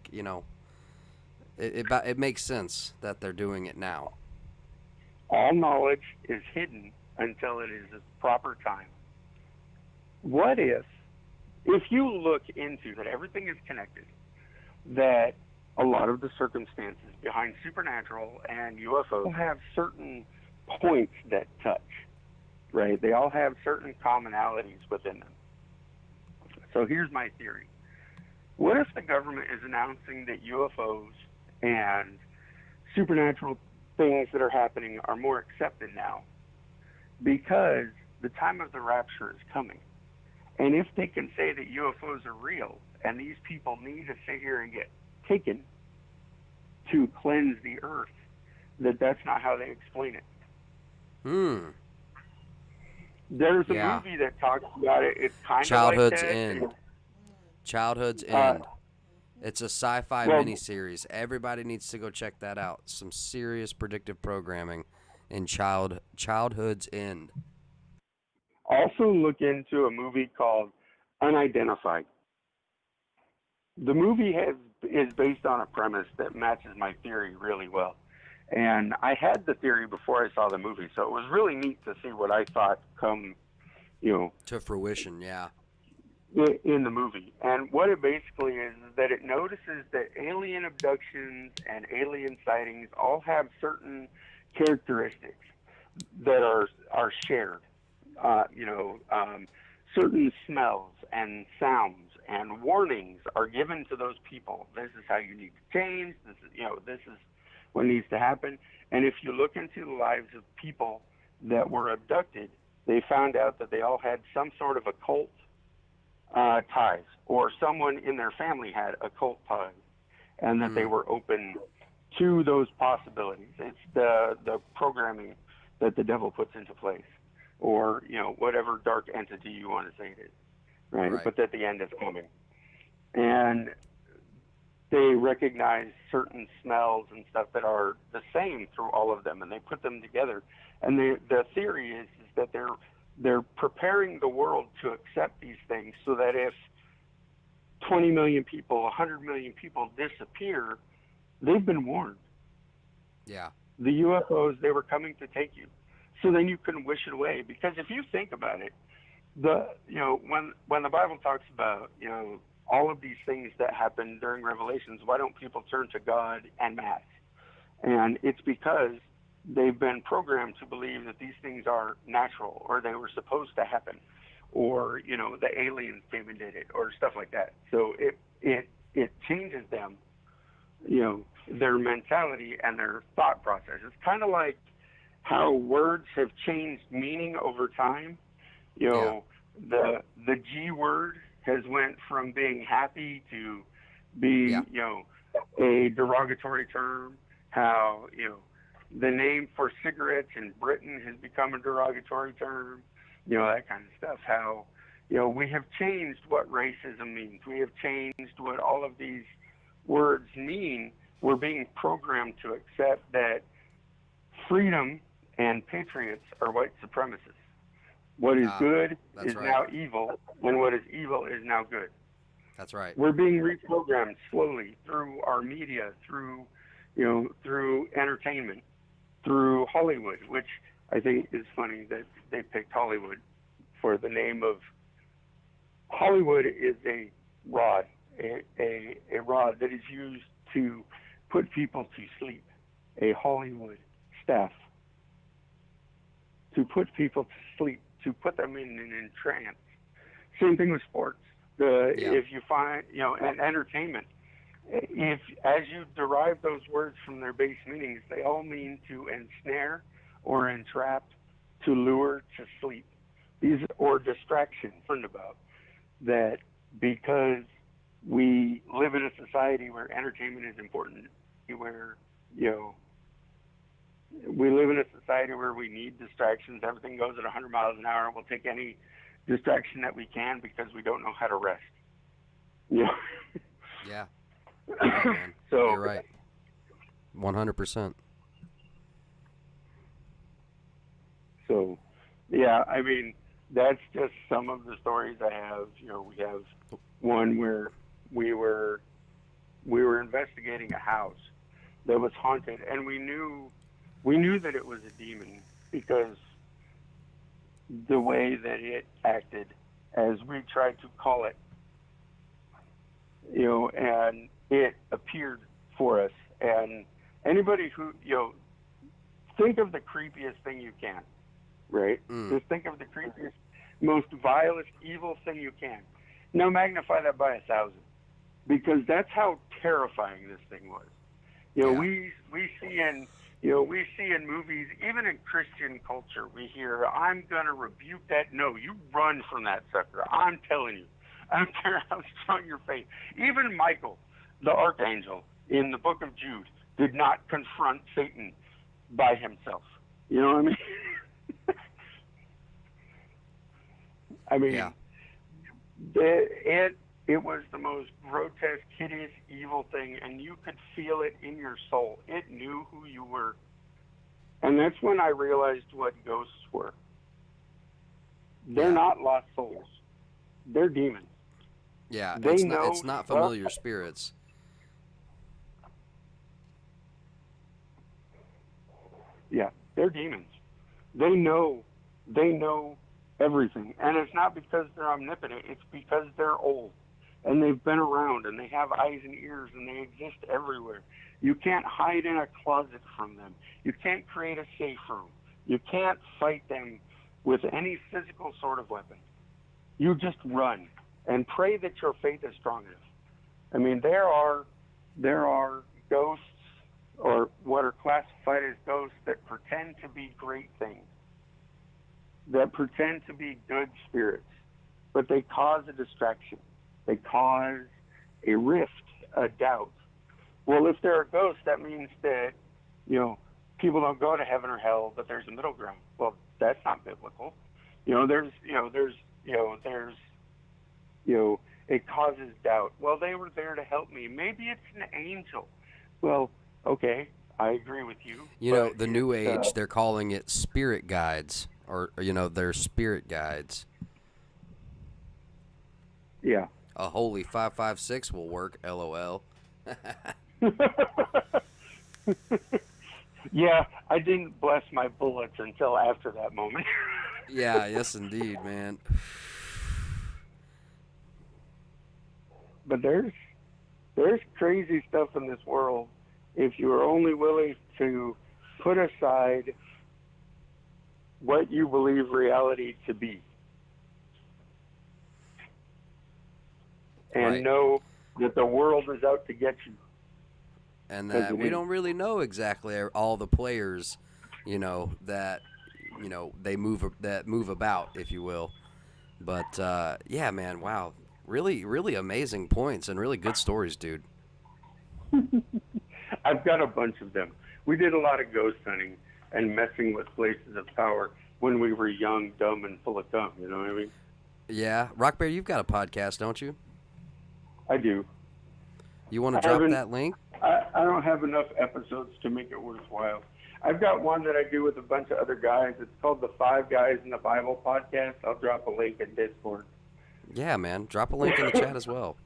it makes sense that they're doing it now.
All knowledge is hidden until it is the proper time. What if you look into that everything is connected, that a lot of the circumstances behind supernatural and UFO have certain points that touch, right? They all have certain commonalities within them. So here's my theory. What if the government is announcing that UFOs and supernatural things that are happening are more accepted now because the time of the rapture is coming? And if they can say that UFOs are real and these people need to sit here and get taken to cleanse the earth, that's not how they explain it. There's a movie that talks about it. It's kind
Childhood's
of like that.
End. Childhood's End. It's a sci-fi miniseries. Everybody needs to go check that out. Some serious predictive programming in Childhood's End.
Also look into a movie called Unidentified. The movie is based on a premise that matches my theory really well. And I had the theory before I saw the movie, so it was really neat to see what I thought come,
to fruition,
in the movie. And what it basically is that it notices that alien abductions and alien sightings all have certain characteristics that are shared. Certain smells and sounds and warnings are given to those people. This is how you need to change. This is what needs to happen. And if you look into the lives of people that were abducted, they found out that they all had some sort of occult ties, or someone in their family had occult ties, and that they were open to those possibilities. It's the programming that the devil puts into place, or whatever dark entity you want to say it is, right? But that the end is coming, and they recognize certain smells and stuff that are the same through all of them, and they put them together. And the theory is that they're preparing the world to accept these things, so that if 20 million people, 100 million people disappear, they've been warned.
Yeah.
The UFOs, they were coming to take you. So then you can wish it away. Because if you think about it, when the Bible talks about, all of these things that happen during Revelations, why don't people turn to God en masse? And it's because they've been programmed to believe that these things are natural, or they were supposed to happen, or the aliens came and did it, or stuff like that. So it changes them, their mentality and their thought process. It's kind of like how words have changed meaning over time. The G word has went from being happy to be a derogatory term. How the name for cigarettes in Britain has become a derogatory term, that kind of stuff. How, we have changed what racism means. We have changed what all of these words mean. We're being programmed to accept that freedom and patriots are white supremacists. What is good is now evil, and what is evil is now good.
That's right.
We're being reprogrammed slowly through our media, through entertainment, through Hollywood, which I think is funny that they picked Hollywood for the name of. Hollywood is a rod, a rod that is used to put people to sleep. A Hollywood staff to put people to sleep, to put them in an trance. Same thing with sports. If you find, and entertainment, as you derive those words from their base meanings, they all mean to ensnare or entrap, to lure to sleep. These or distraction. About that, because we live in a society where entertainment is important, where we live in a society where we need distractions. Everything goes at 100 miles an hour. We'll take any distraction that we can because we don't know how to rest.
Yeah. Right, man.
So
you're right. 100%.
So, yeah, I mean, that's just some of the stories I have. We have one where we were investigating a house that was haunted, and we knew that it was a demon because the way that it acted as we tried to call it, and it appeared for us. And anybody who, think of the creepiest thing you can, right? Just think of the creepiest, most vilest, evil thing you can. Now magnify that by 1,000, because that's how terrifying this thing was. We see in movies, even in Christian culture, we hear, I'm going to rebuke that. No, you run from that sucker. I'm telling you. I don't care how strong your faith. Even Michael, the archangel, in the book of Jude, did not confront Satan by himself. You know what I mean? I mean, it was the most grotesque, hideous, evil thing, and you could feel it in your soul. It knew who you were. And that's when I realized what ghosts were. They're not lost souls. They're demons.
Yeah, it's not familiar spirits.
Yeah, they're demons. They know everything. And it's not because they're omnipotent, it's because they're old. And they've been around, and they have eyes and ears, and they exist everywhere. You can't hide in a closet from them. You can't create a safe room. You can't fight them with any physical sort of weapon. You just run and pray that your faith is strong enough. I mean, there are ghosts, or what are classified as ghosts, that pretend to be great things, that pretend to be good spirits, but they cause a distraction. They cause a rift, a doubt. Well, if there are ghosts, that means that, people don't go to heaven or hell, but there's a middle ground. Well, that's not biblical. It causes doubt. Well, they were there to help me. Maybe it's an angel. Well, okay, I agree with you.
The New Age, they're calling it spirit guides, or they're spirit guides.
Yeah.
A holy 556 will work, LOL.
Yeah, I didn't bless my bullets until after that moment.
Yeah, yes indeed, man.
But there's crazy stuff in this world if you are only willing to put aside what you believe reality to be. And know that the world is out to get you.
And that we don't really know exactly all the players, that they move about, if you will. But yeah, man, wow, really, really amazing points and really good stories, dude.
I've got a bunch of them. We did a lot of ghost hunting and messing with places of power when we were young, dumb, and full of cum. You know what I mean?
Yeah, Rock Bear, you've got a podcast, don't you?
I do.
You want to drop that link?
I don't have enough episodes to make it worthwhile. I've got one that I do with a bunch of other guys. It's called the 5 Guys in the Bible podcast. I'll drop a link in Discord.
Yeah, man. Drop a link in the chat as well.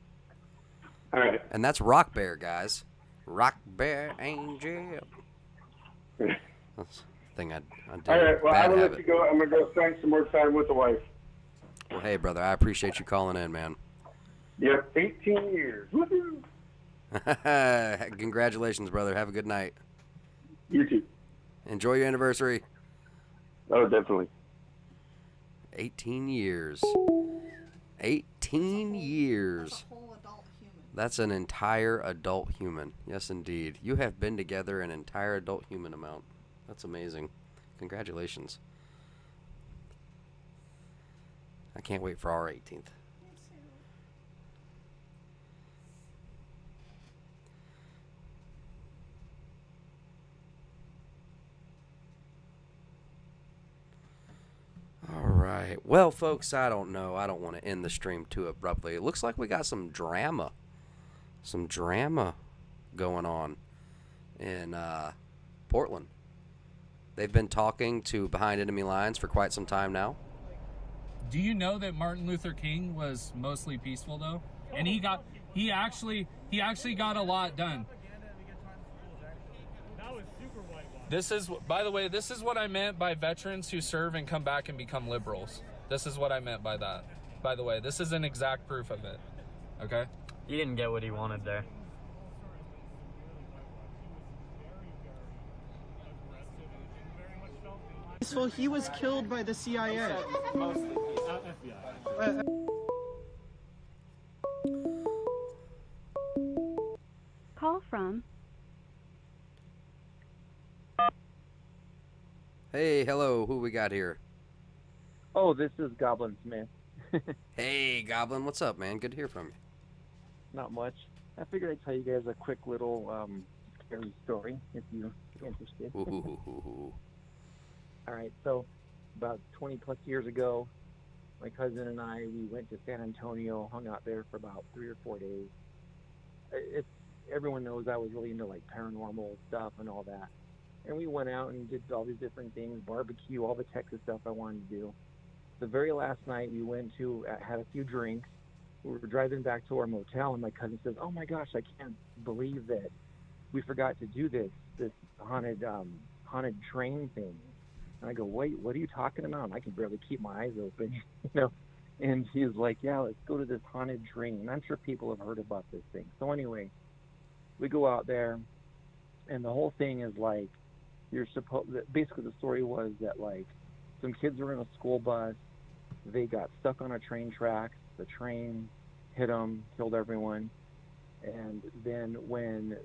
All right.
And that's Rock Bear, guys. Rock Bear Angel. That's the thing I do.
All right. Well, I will let you go. I'm going to go spend some more time with the wife.
Well, hey, brother. I appreciate you calling in, man.
Yep. 18 years. Woohoo!
Congratulations, brother. Have a good night.
You too.
Enjoy your anniversary.
Oh, definitely.
18 years. 18 years. That's an entire adult human. Yes, indeed. You have been together an entire adult human amount. That's amazing. Congratulations. I can't wait for our 18th. All right. Well, folks, I don't know. I don't want to end the stream too abruptly. It looks like we got some drama going on in Portland. They've been talking to Behind Enemy Lines for quite some time now.
Do you know that Martin Luther King was mostly peaceful though? And he actually got a lot done. This is, by the way, this is what I meant by veterans who serve and come back and become liberals. This is what I meant by that. By the way, this is an exact proof of it. Okay?
He didn't get what he wanted there.
So he was killed by the CIA.
Mostly FBI.
Call from.
Hey, hello, who we got here?
Oh, this is Goblin Smith.
Hey, Goblin, what's up, man? Good to hear from you.
Not much. I figured I'd tell you guys a quick little scary story if you're interested.
Ooh.
All right, so about 20 plus years ago, my cousin and I, we went to San Antonio, hung out there for about 3 or 4 days. Everyone knows I was really into like paranormal stuff and all that. And we went out and did all these different things, barbecue, all the Texas stuff I wanted to do. The very last night we went to, had a few drinks. We were driving back to our motel, and my cousin says, "Oh my gosh, I can't believe that we forgot to do this haunted train thing." And I go, "Wait, what are you talking about?" I can barely keep my eyes open, you know. And he's like, "Yeah, let's go to this haunted train." And I'm sure people have heard about this thing. So anyway, we go out there, and the whole thing is like, basically the story was that like some kids were in a school bus. They got stuck on a train track. The train hit them, killed everyone. And then when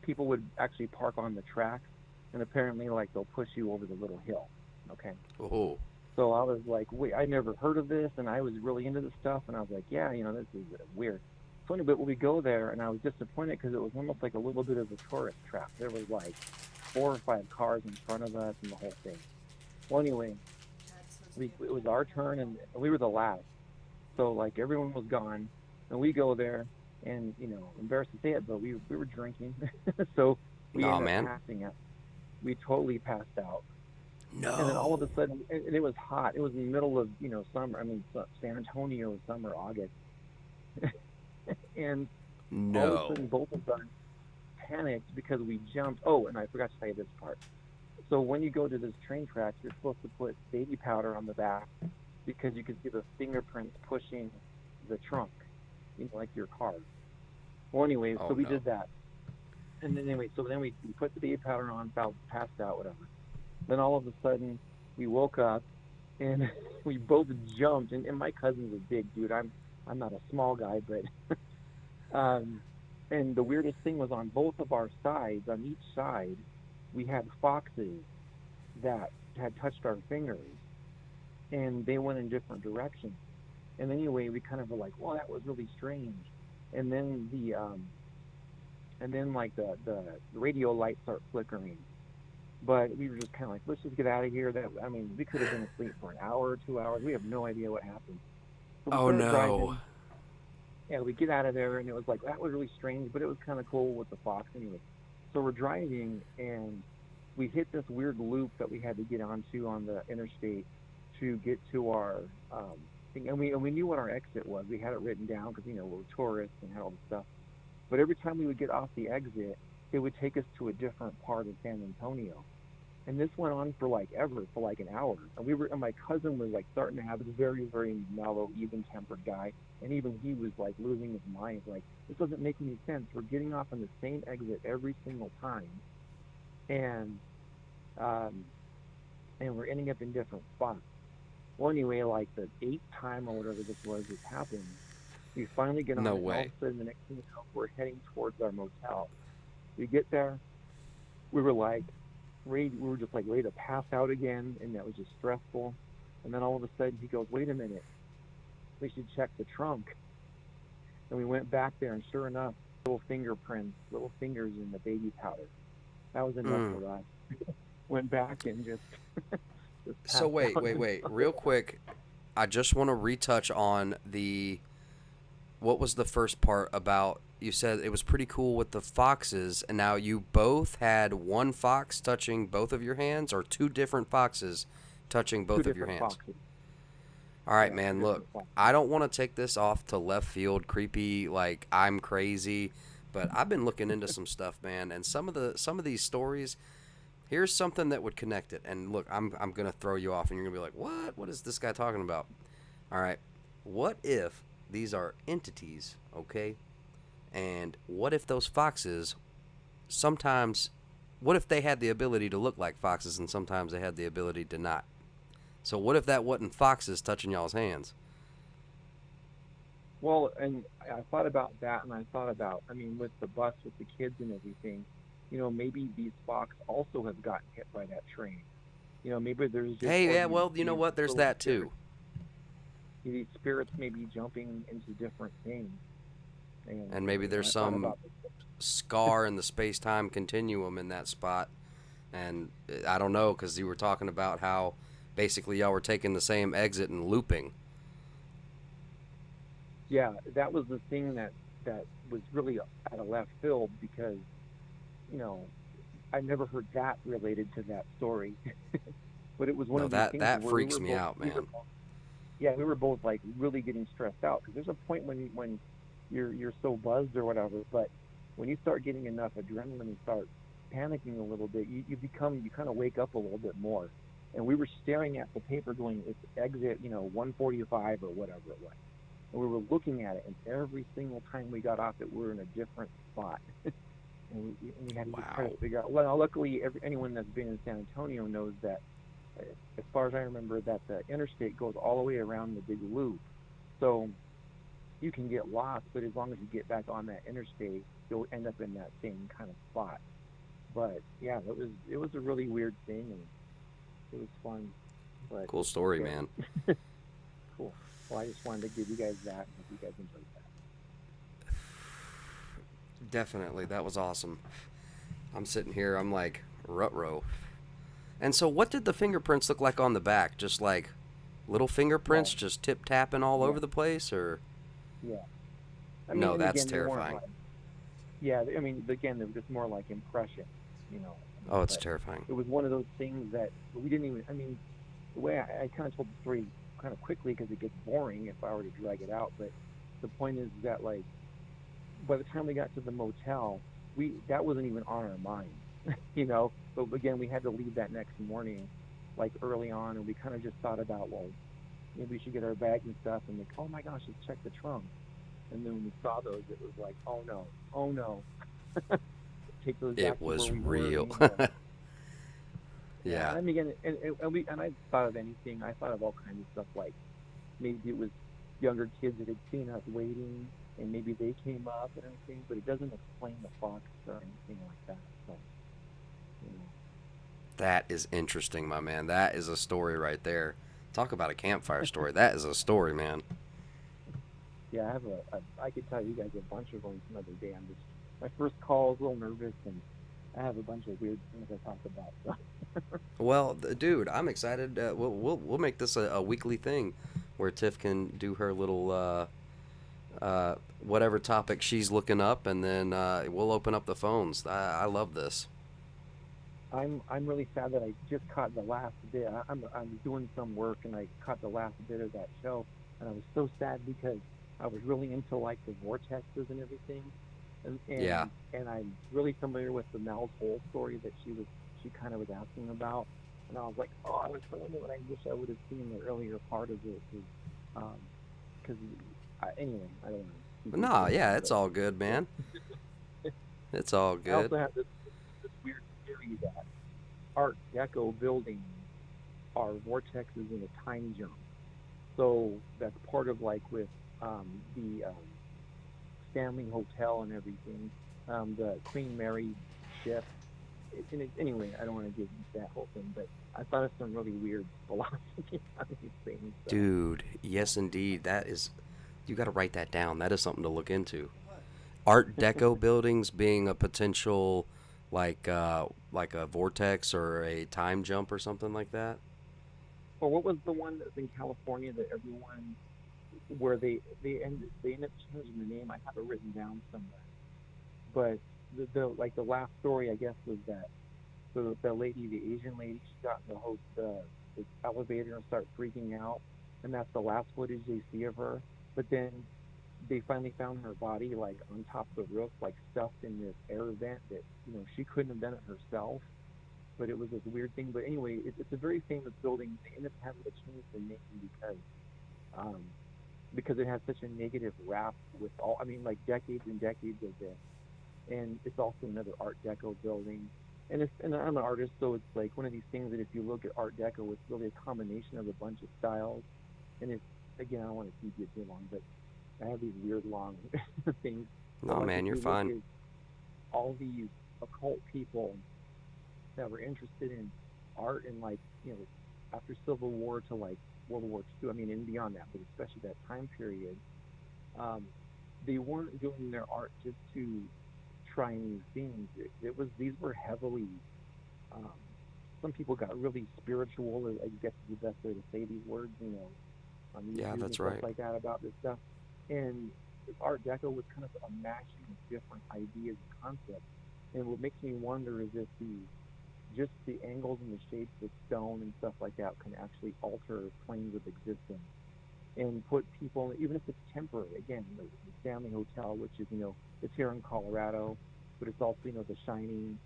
people would actually park on the tracks, and apparently like they'll push you over the little hill. Okay.
Oh.
So I was like, wait, I never heard of this, and I was really into this stuff, and I was like, yeah, you know, this is weird. Funny, but we go there, and I was disappointed because it was almost like a little bit of a tourist trap. There was like 4 or 5 cars in front of us and the whole thing. Well, anyway, it was our turn, and we were the last. So like everyone was gone, and we go there, and you know, embarrassed to say it, but we were drinking, so we ended up passing out. We totally passed out.
No.
And then all of a sudden, and it was hot. It was in the middle of, you know, summer. I mean, San Antonio summer, August. And all of a sudden, both of us panicked because we jumped. Oh, and I forgot to tell you this part. So when you go to this train tracks, you're supposed to put baby powder on the back because you can see the fingerprints pushing the trunk, you know, like your car. Well, anyway, so we did that. And then anyway, so then we put the baby powder on, passed out, whatever. Then all of a sudden, we woke up, and we both jumped. And my cousin's a big dude. I'm not a small guy, but and the weirdest thing was on both of our sides, on each side, we had foxes that had touched our fingers, and they went in different directions. And anyway, we kind of were like, "Well, that was really strange." And then like the radio lights start flickering. But we were just kind of like, let's just get out of here. I mean, we could have been asleep for an hour or 2 hours. We have no idea what happened. So
oh, no.
Driving. Yeah, we get out of there, and it was like, that was really strange, but it was kind of cool with the fox anyway. So we're driving, and we hit this weird loop that we had to get onto on the interstate to get to our thing. And we knew what our exit was. We had it written down because, you know, we're tourists and had all this stuff. But every time we would get off the exit, it would take us to a different part of San Antonio. And this went on for like an hour. And my cousin was like starting to have this very, very mellow, even-tempered guy. And even he was like losing his mind. Like, this doesn't make any sense. We're getting off on the same exit every single time. And we're ending up in different spots. Well, anyway, like the 8th time or whatever this was, this happened. We finally get on.
No
and
way.
All of a sudden, the next thing you know, we're heading towards our motel. We get there. We were like, we were just like ready to pass out again, and that was just stressful. And then all of a sudden, he goes, "Wait a minute, we should check the trunk." And we went back there, and sure enough, little fingerprints, little fingers in the baby powder. That was enough for us. Went back and just.
So wait, real quick. I just want to retouch on what was the first part about? You said it was pretty cool with the foxes, and now you both had one fox touching both of your hands, or 2 different foxes touching both of your hands?
Foxes.
All right, man, look, I don't want to take this off to left field, creepy, like I'm crazy, but I've been looking into some stuff, man, and some of these stories, here's something that would connect it. And look, I'm going to throw you off, and you're going to be like, "What? What is this guy talking about?" All right, what if these are entities, okay? And what if those foxes sometimes what if they had the ability to look like foxes and sometimes they had the ability to not? So what if that wasn't foxes touching y'all's hands?
Well, and I thought about that, and I thought about, I mean, with the bus, with the kids and everything, maybe these fox also have gotten hit by that train. Maybe there's just
Hey, yeah, well, you know what? There's that too.
These spirits may be jumping into different things.
And maybe there's some scar in the space-time continuum in that spot. And I don't know, because you were talking about how basically y'all were taking the same exit and looping.
Yeah, that was the thing that was really out of left field, because, I never heard that related to that story. But it was one of these things
that
where
freaks me out, man.
We were both like really getting stressed out, because there's a point when you're so buzzed or whatever, but when you start getting enough adrenaline and start panicking a little bit, you kind of wake up a little bit more. And we were staring at the paper going, it's exit 145 or whatever it was, and we were looking at it, and every single time we got off it, we were in a different spot. And we had to just try to figure out. Well, luckily, anyone that's been in San Antonio knows that, as far as I remember, that the interstate goes all the way around the big loop. So you can get lost, but as long as you get back on that interstate, you'll end up in that same kind of spot. But yeah, it was a really weird thing, and it was fun. But,
cool story, man.
Cool. Well, I just wanted to give you guys that, and hope you guys enjoyed that.
Definitely, that was awesome. I'm sitting here, I'm like, ruh-roh. And so what did the fingerprints look like on the back? Just like little fingerprints just tip-tapping all over the place, or?
Yeah.
No, that's terrifying.
I mean, again, they were just more like impressions,
Oh, it's terrifying.
It was one of those things that we didn't even, I mean, the way I kind of told the story kind of quickly, because it gets boring if I were to drag it out, but the point is that, like, by the time we got to the motel, that wasn't even on our mind, but again, we had to leave that next morning, like early on, and we kind of just thought about, well, maybe we should get our bags and stuff, and like, oh my gosh, let's check the trunk. And then when we saw those, it was like, oh no. Take those back.
It was real. Yeah.
I mean, and I thought of anything. I thought of all kinds of stuff, like maybe it was younger kids that had seen us waiting, and maybe they came up and everything, but it doesn't explain the fox or anything like that. So,
That is interesting, my man. That is a story right there. Talk about a campfire story. That is a story, man.
Yeah, I could tell you guys a bunch of them some other day. My first call is a little nervous, and I have a bunch of weird things I talk about. So.
Well, dude, I'm excited. We'll make this a weekly thing, where Tiff can do her little whatever topic she's looking up, and then we'll open up the phones. I love this.
I'm really sad that I just caught the last bit. I'm doing some work, and I caught the last bit of that show, and I was so sad because I was really into like the vortexes and everything, and I'm really familiar with the Mal's Hole story that she kind of was asking about, and I was like, oh, I was so into it. I wish I would have seen the earlier part of it, because anyway, I don't know.
No, yeah, it's all good, man. It's all good.
I also have this weird theory that Art Deco buildings are vortexes in a time jump. So that's part of like with the Stanley Hotel and everything, the Queen Mary ship. Anyway, I don't want to get into that whole thing, but I thought of some really weird philosophy on these things. So.
Dude, yes, indeed. That is, you got to write that down. That is something to look into. Art Deco buildings being a potential, like a vortex or a time jump or something like that.
Or what was the one that's in California that everyone, where they end up changing the name? I have it written down somewhere. But the last story, I guess, was that the lady, the Asian lady, she got in the elevator and started freaking out, and that's the last footage they see of her. But then they finally found her body like on top of the roof, like stuffed in this air vent that she couldn't have done it herself. But it was this weird thing. But anyway, it's a very famous building. They ended up having to change the name because it has such a negative rap with like decades and decades of this. And it's also another Art Deco building. and I'm an artist, so it's like one of these things that if you look at Art Deco, it's really a combination of a bunch of styles. And it's, again, I don't want to keep you too long, but I have these weird long things.
No,
Like,
man,
if
you're
you look
fine.
at all these occult people that were interested in art and, like, after Civil War to like World War II, I mean, and beyond that, but especially that time period, they weren't doing their art just to try new things. These were heavily, some people got really spiritual, I guess is the best way to say these words, on YouTube
Yeah,
and
that's
stuff
right.
like that about this stuff. And Art Deco was kind of a mashing of different ideas and concepts. And what makes me wonder is if just the angles and the shapes of stone and stuff like that can actually alter planes of existence and put people, even if it's temporary. Again, the Stanley Hotel, which is, it's here in Colorado, but it's also, The Shining,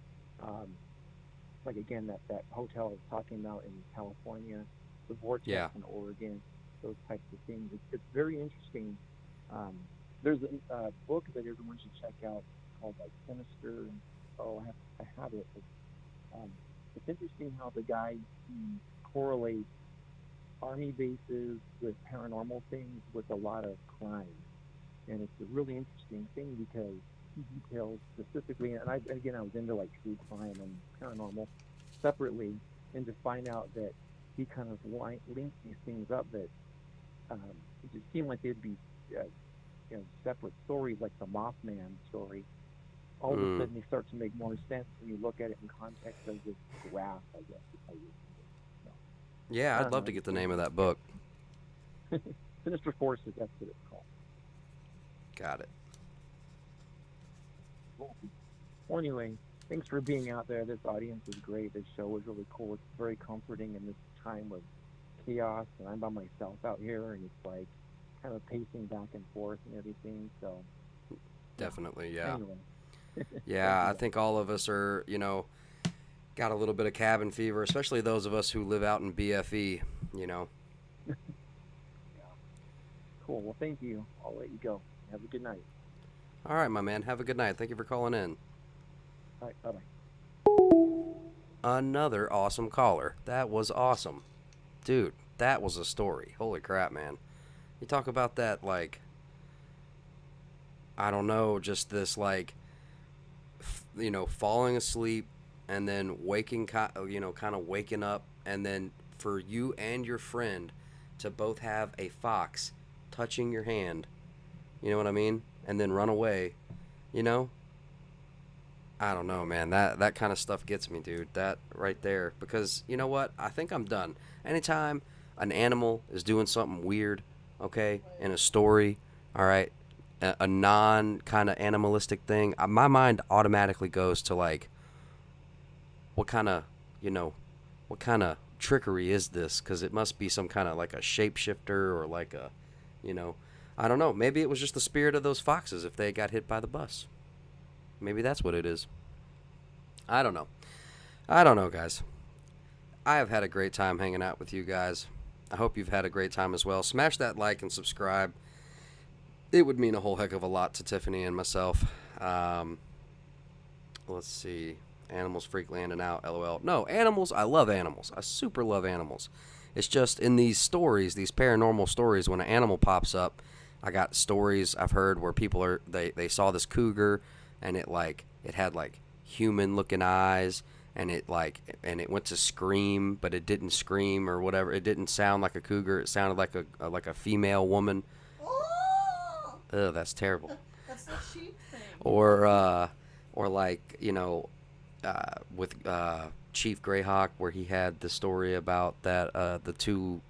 like, again, that hotel I was talking about in California, the Vortex
Yeah.
in Oregon, those types of things. It's very interesting. There's a book that everyone should check out called, like, Sinister, and I have it. It's interesting how the guy correlates army bases with paranormal things with a lot of crime, and it's a really interesting thing because he details specifically. And I was into like true crime and paranormal separately, and to find out that he kind of linked these things up that it just seemed like they'd be separate stories, like the Mothman story. All of a sudden, they start to make more sense when you look at it in context of this graph, I guess.
Yeah, I'd love to get the name of that book.
Sinister Forces, that's what it's called.
Got it.
Well, anyway, thanks for being out there. This audience is great. This show was really cool. It's very comforting in this time of chaos, and I'm by myself out here, and it's like kind of pacing back and forth and everything. So
Definitely, yeah.
Anyway.
Yeah, I think all of us are, got a little bit of cabin fever, especially those of us who live out in BFE,
Cool. Well, thank you. I'll let you go. Have a good night.
All right, my man. Have a good night. Thank you for calling in.
All right. Bye-bye.
Another awesome caller. That was awesome. Dude, that was a story. Holy crap, man. You talk about that, like, I don't know, just this, like, falling asleep and then waking, kind of waking up, and then for you and your friend to both have a fox touching your hand, you know what I mean? And then run away, I don't know, man. That kind of stuff gets me, dude. That right there. Because, you know what? I think I'm done. Anytime an animal is doing something weird, okay, in a story, all right, a non kind of animalistic thing, my mind automatically goes to, like, what kind of trickery is this? Because it must be some kind of like a shapeshifter or like a, I don't know. Maybe it was just the spirit of those foxes if they got hit by the bus. Maybe that's what it is. I don't know, guys. I have had a great time hanging out with you guys. I hope you've had a great time as well. Smash that like and subscribe. It would mean a whole heck of a lot to Tiffany and myself. Let's see. Animals freak landing out, LOL. No, animals, I love animals. I super love animals. It's just in these stories, these paranormal stories, when an animal pops up, I got stories I've heard where people they saw this cougar, and it had like human looking eyes, and it went to scream, but it didn't scream or whatever. It didn't sound like a cougar. It sounded like a female woman. Ugh, that's terrible.
That's the sheep thing.
Or like, with Chief Greyhawk, where he had the story about that the two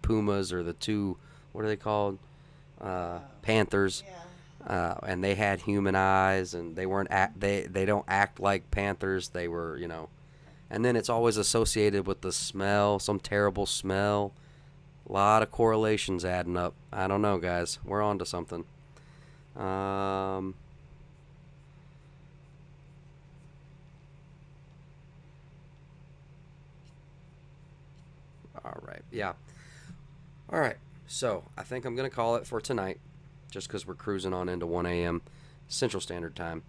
pumas, or the two, what are they called, panthers, and they had human eyes, and they weren't they don't act like panthers. They were, and then it's always associated with the smell, some terrible smell. A lot of correlations adding up. I don't know, guys. We're on to something. All right. Yeah. All right. So I think I'm going to call it for tonight, just because we're cruising on into 1 a.m. Central Standard Time.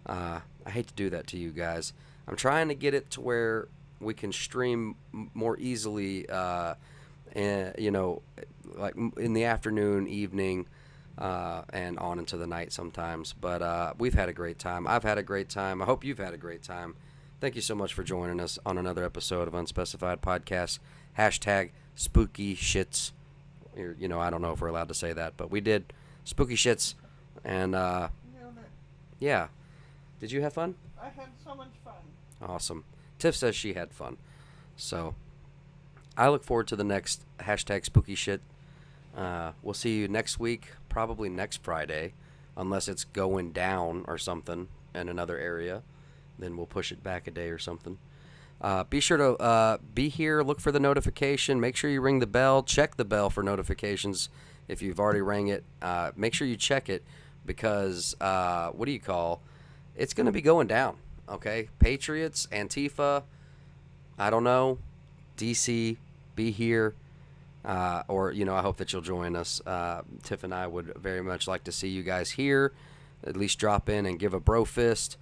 I hate to do that to you guys. I'm trying to get it to where we can stream more easily, and, you know, like in the afternoon, evening, and on into the night sometimes. But we've had a great time. I've had a great time. I hope you've had a great time. Thank you so much for joining us on another episode of Unspecified Podcast. Hashtag spooky shits. You know, I don't know if we're allowed to say that, but we did spooky shits. And, yeah. Did you have fun?
I had so much fun.
Awesome. Tiff says she had fun. So, I look forward to the next hashtag spooky shit. We'll see you next week, probably next Friday, unless it's going down or something in another area. Then we'll push it back a day or something. Be sure to be here, look for the notification, make sure you ring the bell, check the bell for notifications. If you've already rang it, make sure you check it because, it's going to be going down, okay? Patriots, Antifa, I don't know, DC, be here, or, you know, I hope that you'll join us. Tiff and I would very much like to see you guys here, at least drop in and give a bro fist.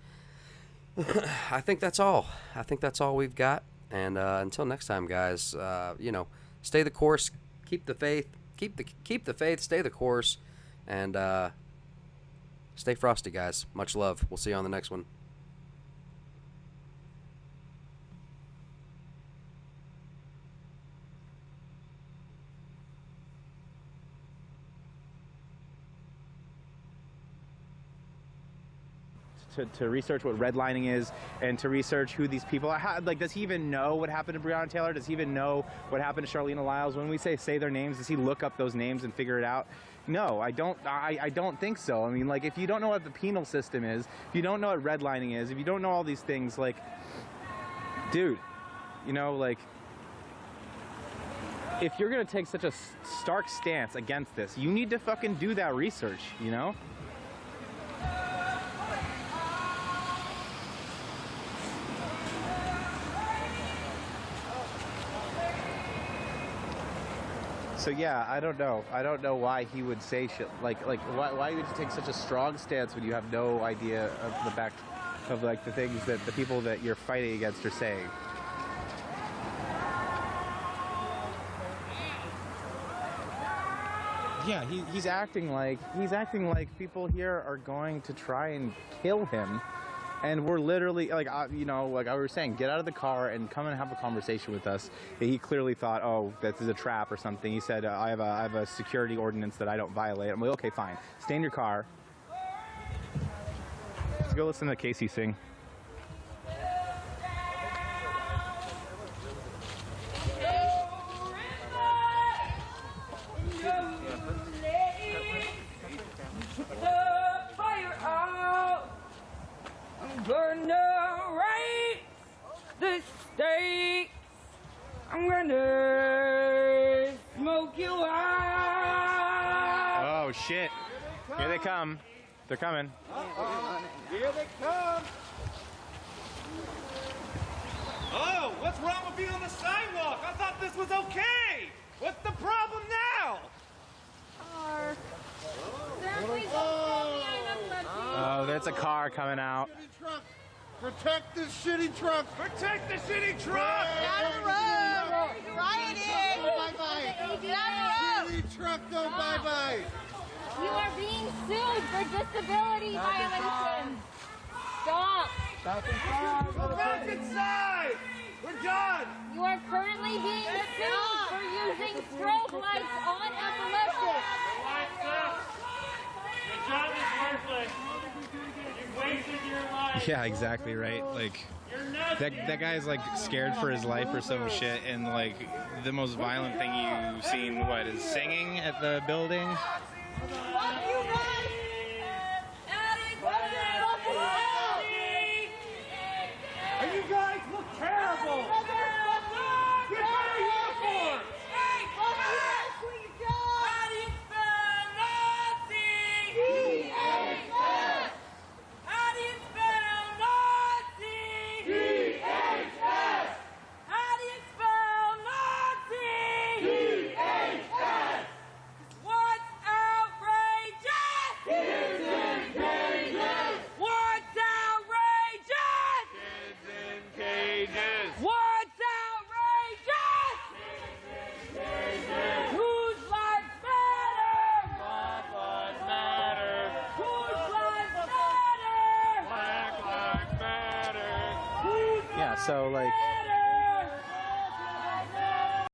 I think that's all. I think that's all we've got. And until next time, guys, you know, stay the course, keep the faith, keep the faith, stay the course, and stay frosty, guys. Much love. We'll see you on the next one.
To research what redlining is and to research who these people are. Like, does he even know what happened to Breonna Taylor? Does he even know what happened to Charlene Lyles? When we say their names, does he look up those names and figure it out? No, I don't think so. I mean, like, if you don't know what the penal system is, if you don't know what redlining is, if you don't know all these things, like, dude, you know, like, if you're gonna take such a stark stance against this, you need to fucking do that research, you know? So yeah, I don't know. I don't know why he would say shit like why would you take such a strong stance when you have no idea of the back of like the things that the people that you're fighting against are saying. Yeah, he's acting like people here are going to try and kill him. And we're literally, like, you know, like I was saying, get out of the car and come and have a conversation with us. He clearly thought, oh, this is a trap or something. He said, I have a security ordinance that I don't violate. I'm like, okay, fine. Stay in your car. Let's go listen to Casey sing.
I'm gonna smoke you out.
Oh shit! Here they come. They're coming.
Here they come. Oh, what's wrong with being on the sidewalk? I thought this was okay. What's the problem now?
Oh, there's a car coming out.
Protect this shitty truck! Protect the shitty truck!
Get out of the road! You're rioting!
Bye-bye!
Get out of the road!
Shitty truck, go bye-bye!
You are being sued for disability violations! Stop!
Go back inside! We're done!
You are currently being sued for using strobe lights on epileptics!
Your job is worthless! You've wasted your life!
Yeah, exactly right. Like, that guy's like scared for his life or some shit, and like the most violent thing you've seen, what, is singing at the building?
And you guys look terrible! Get out of uniform!
What's outrageous?
So like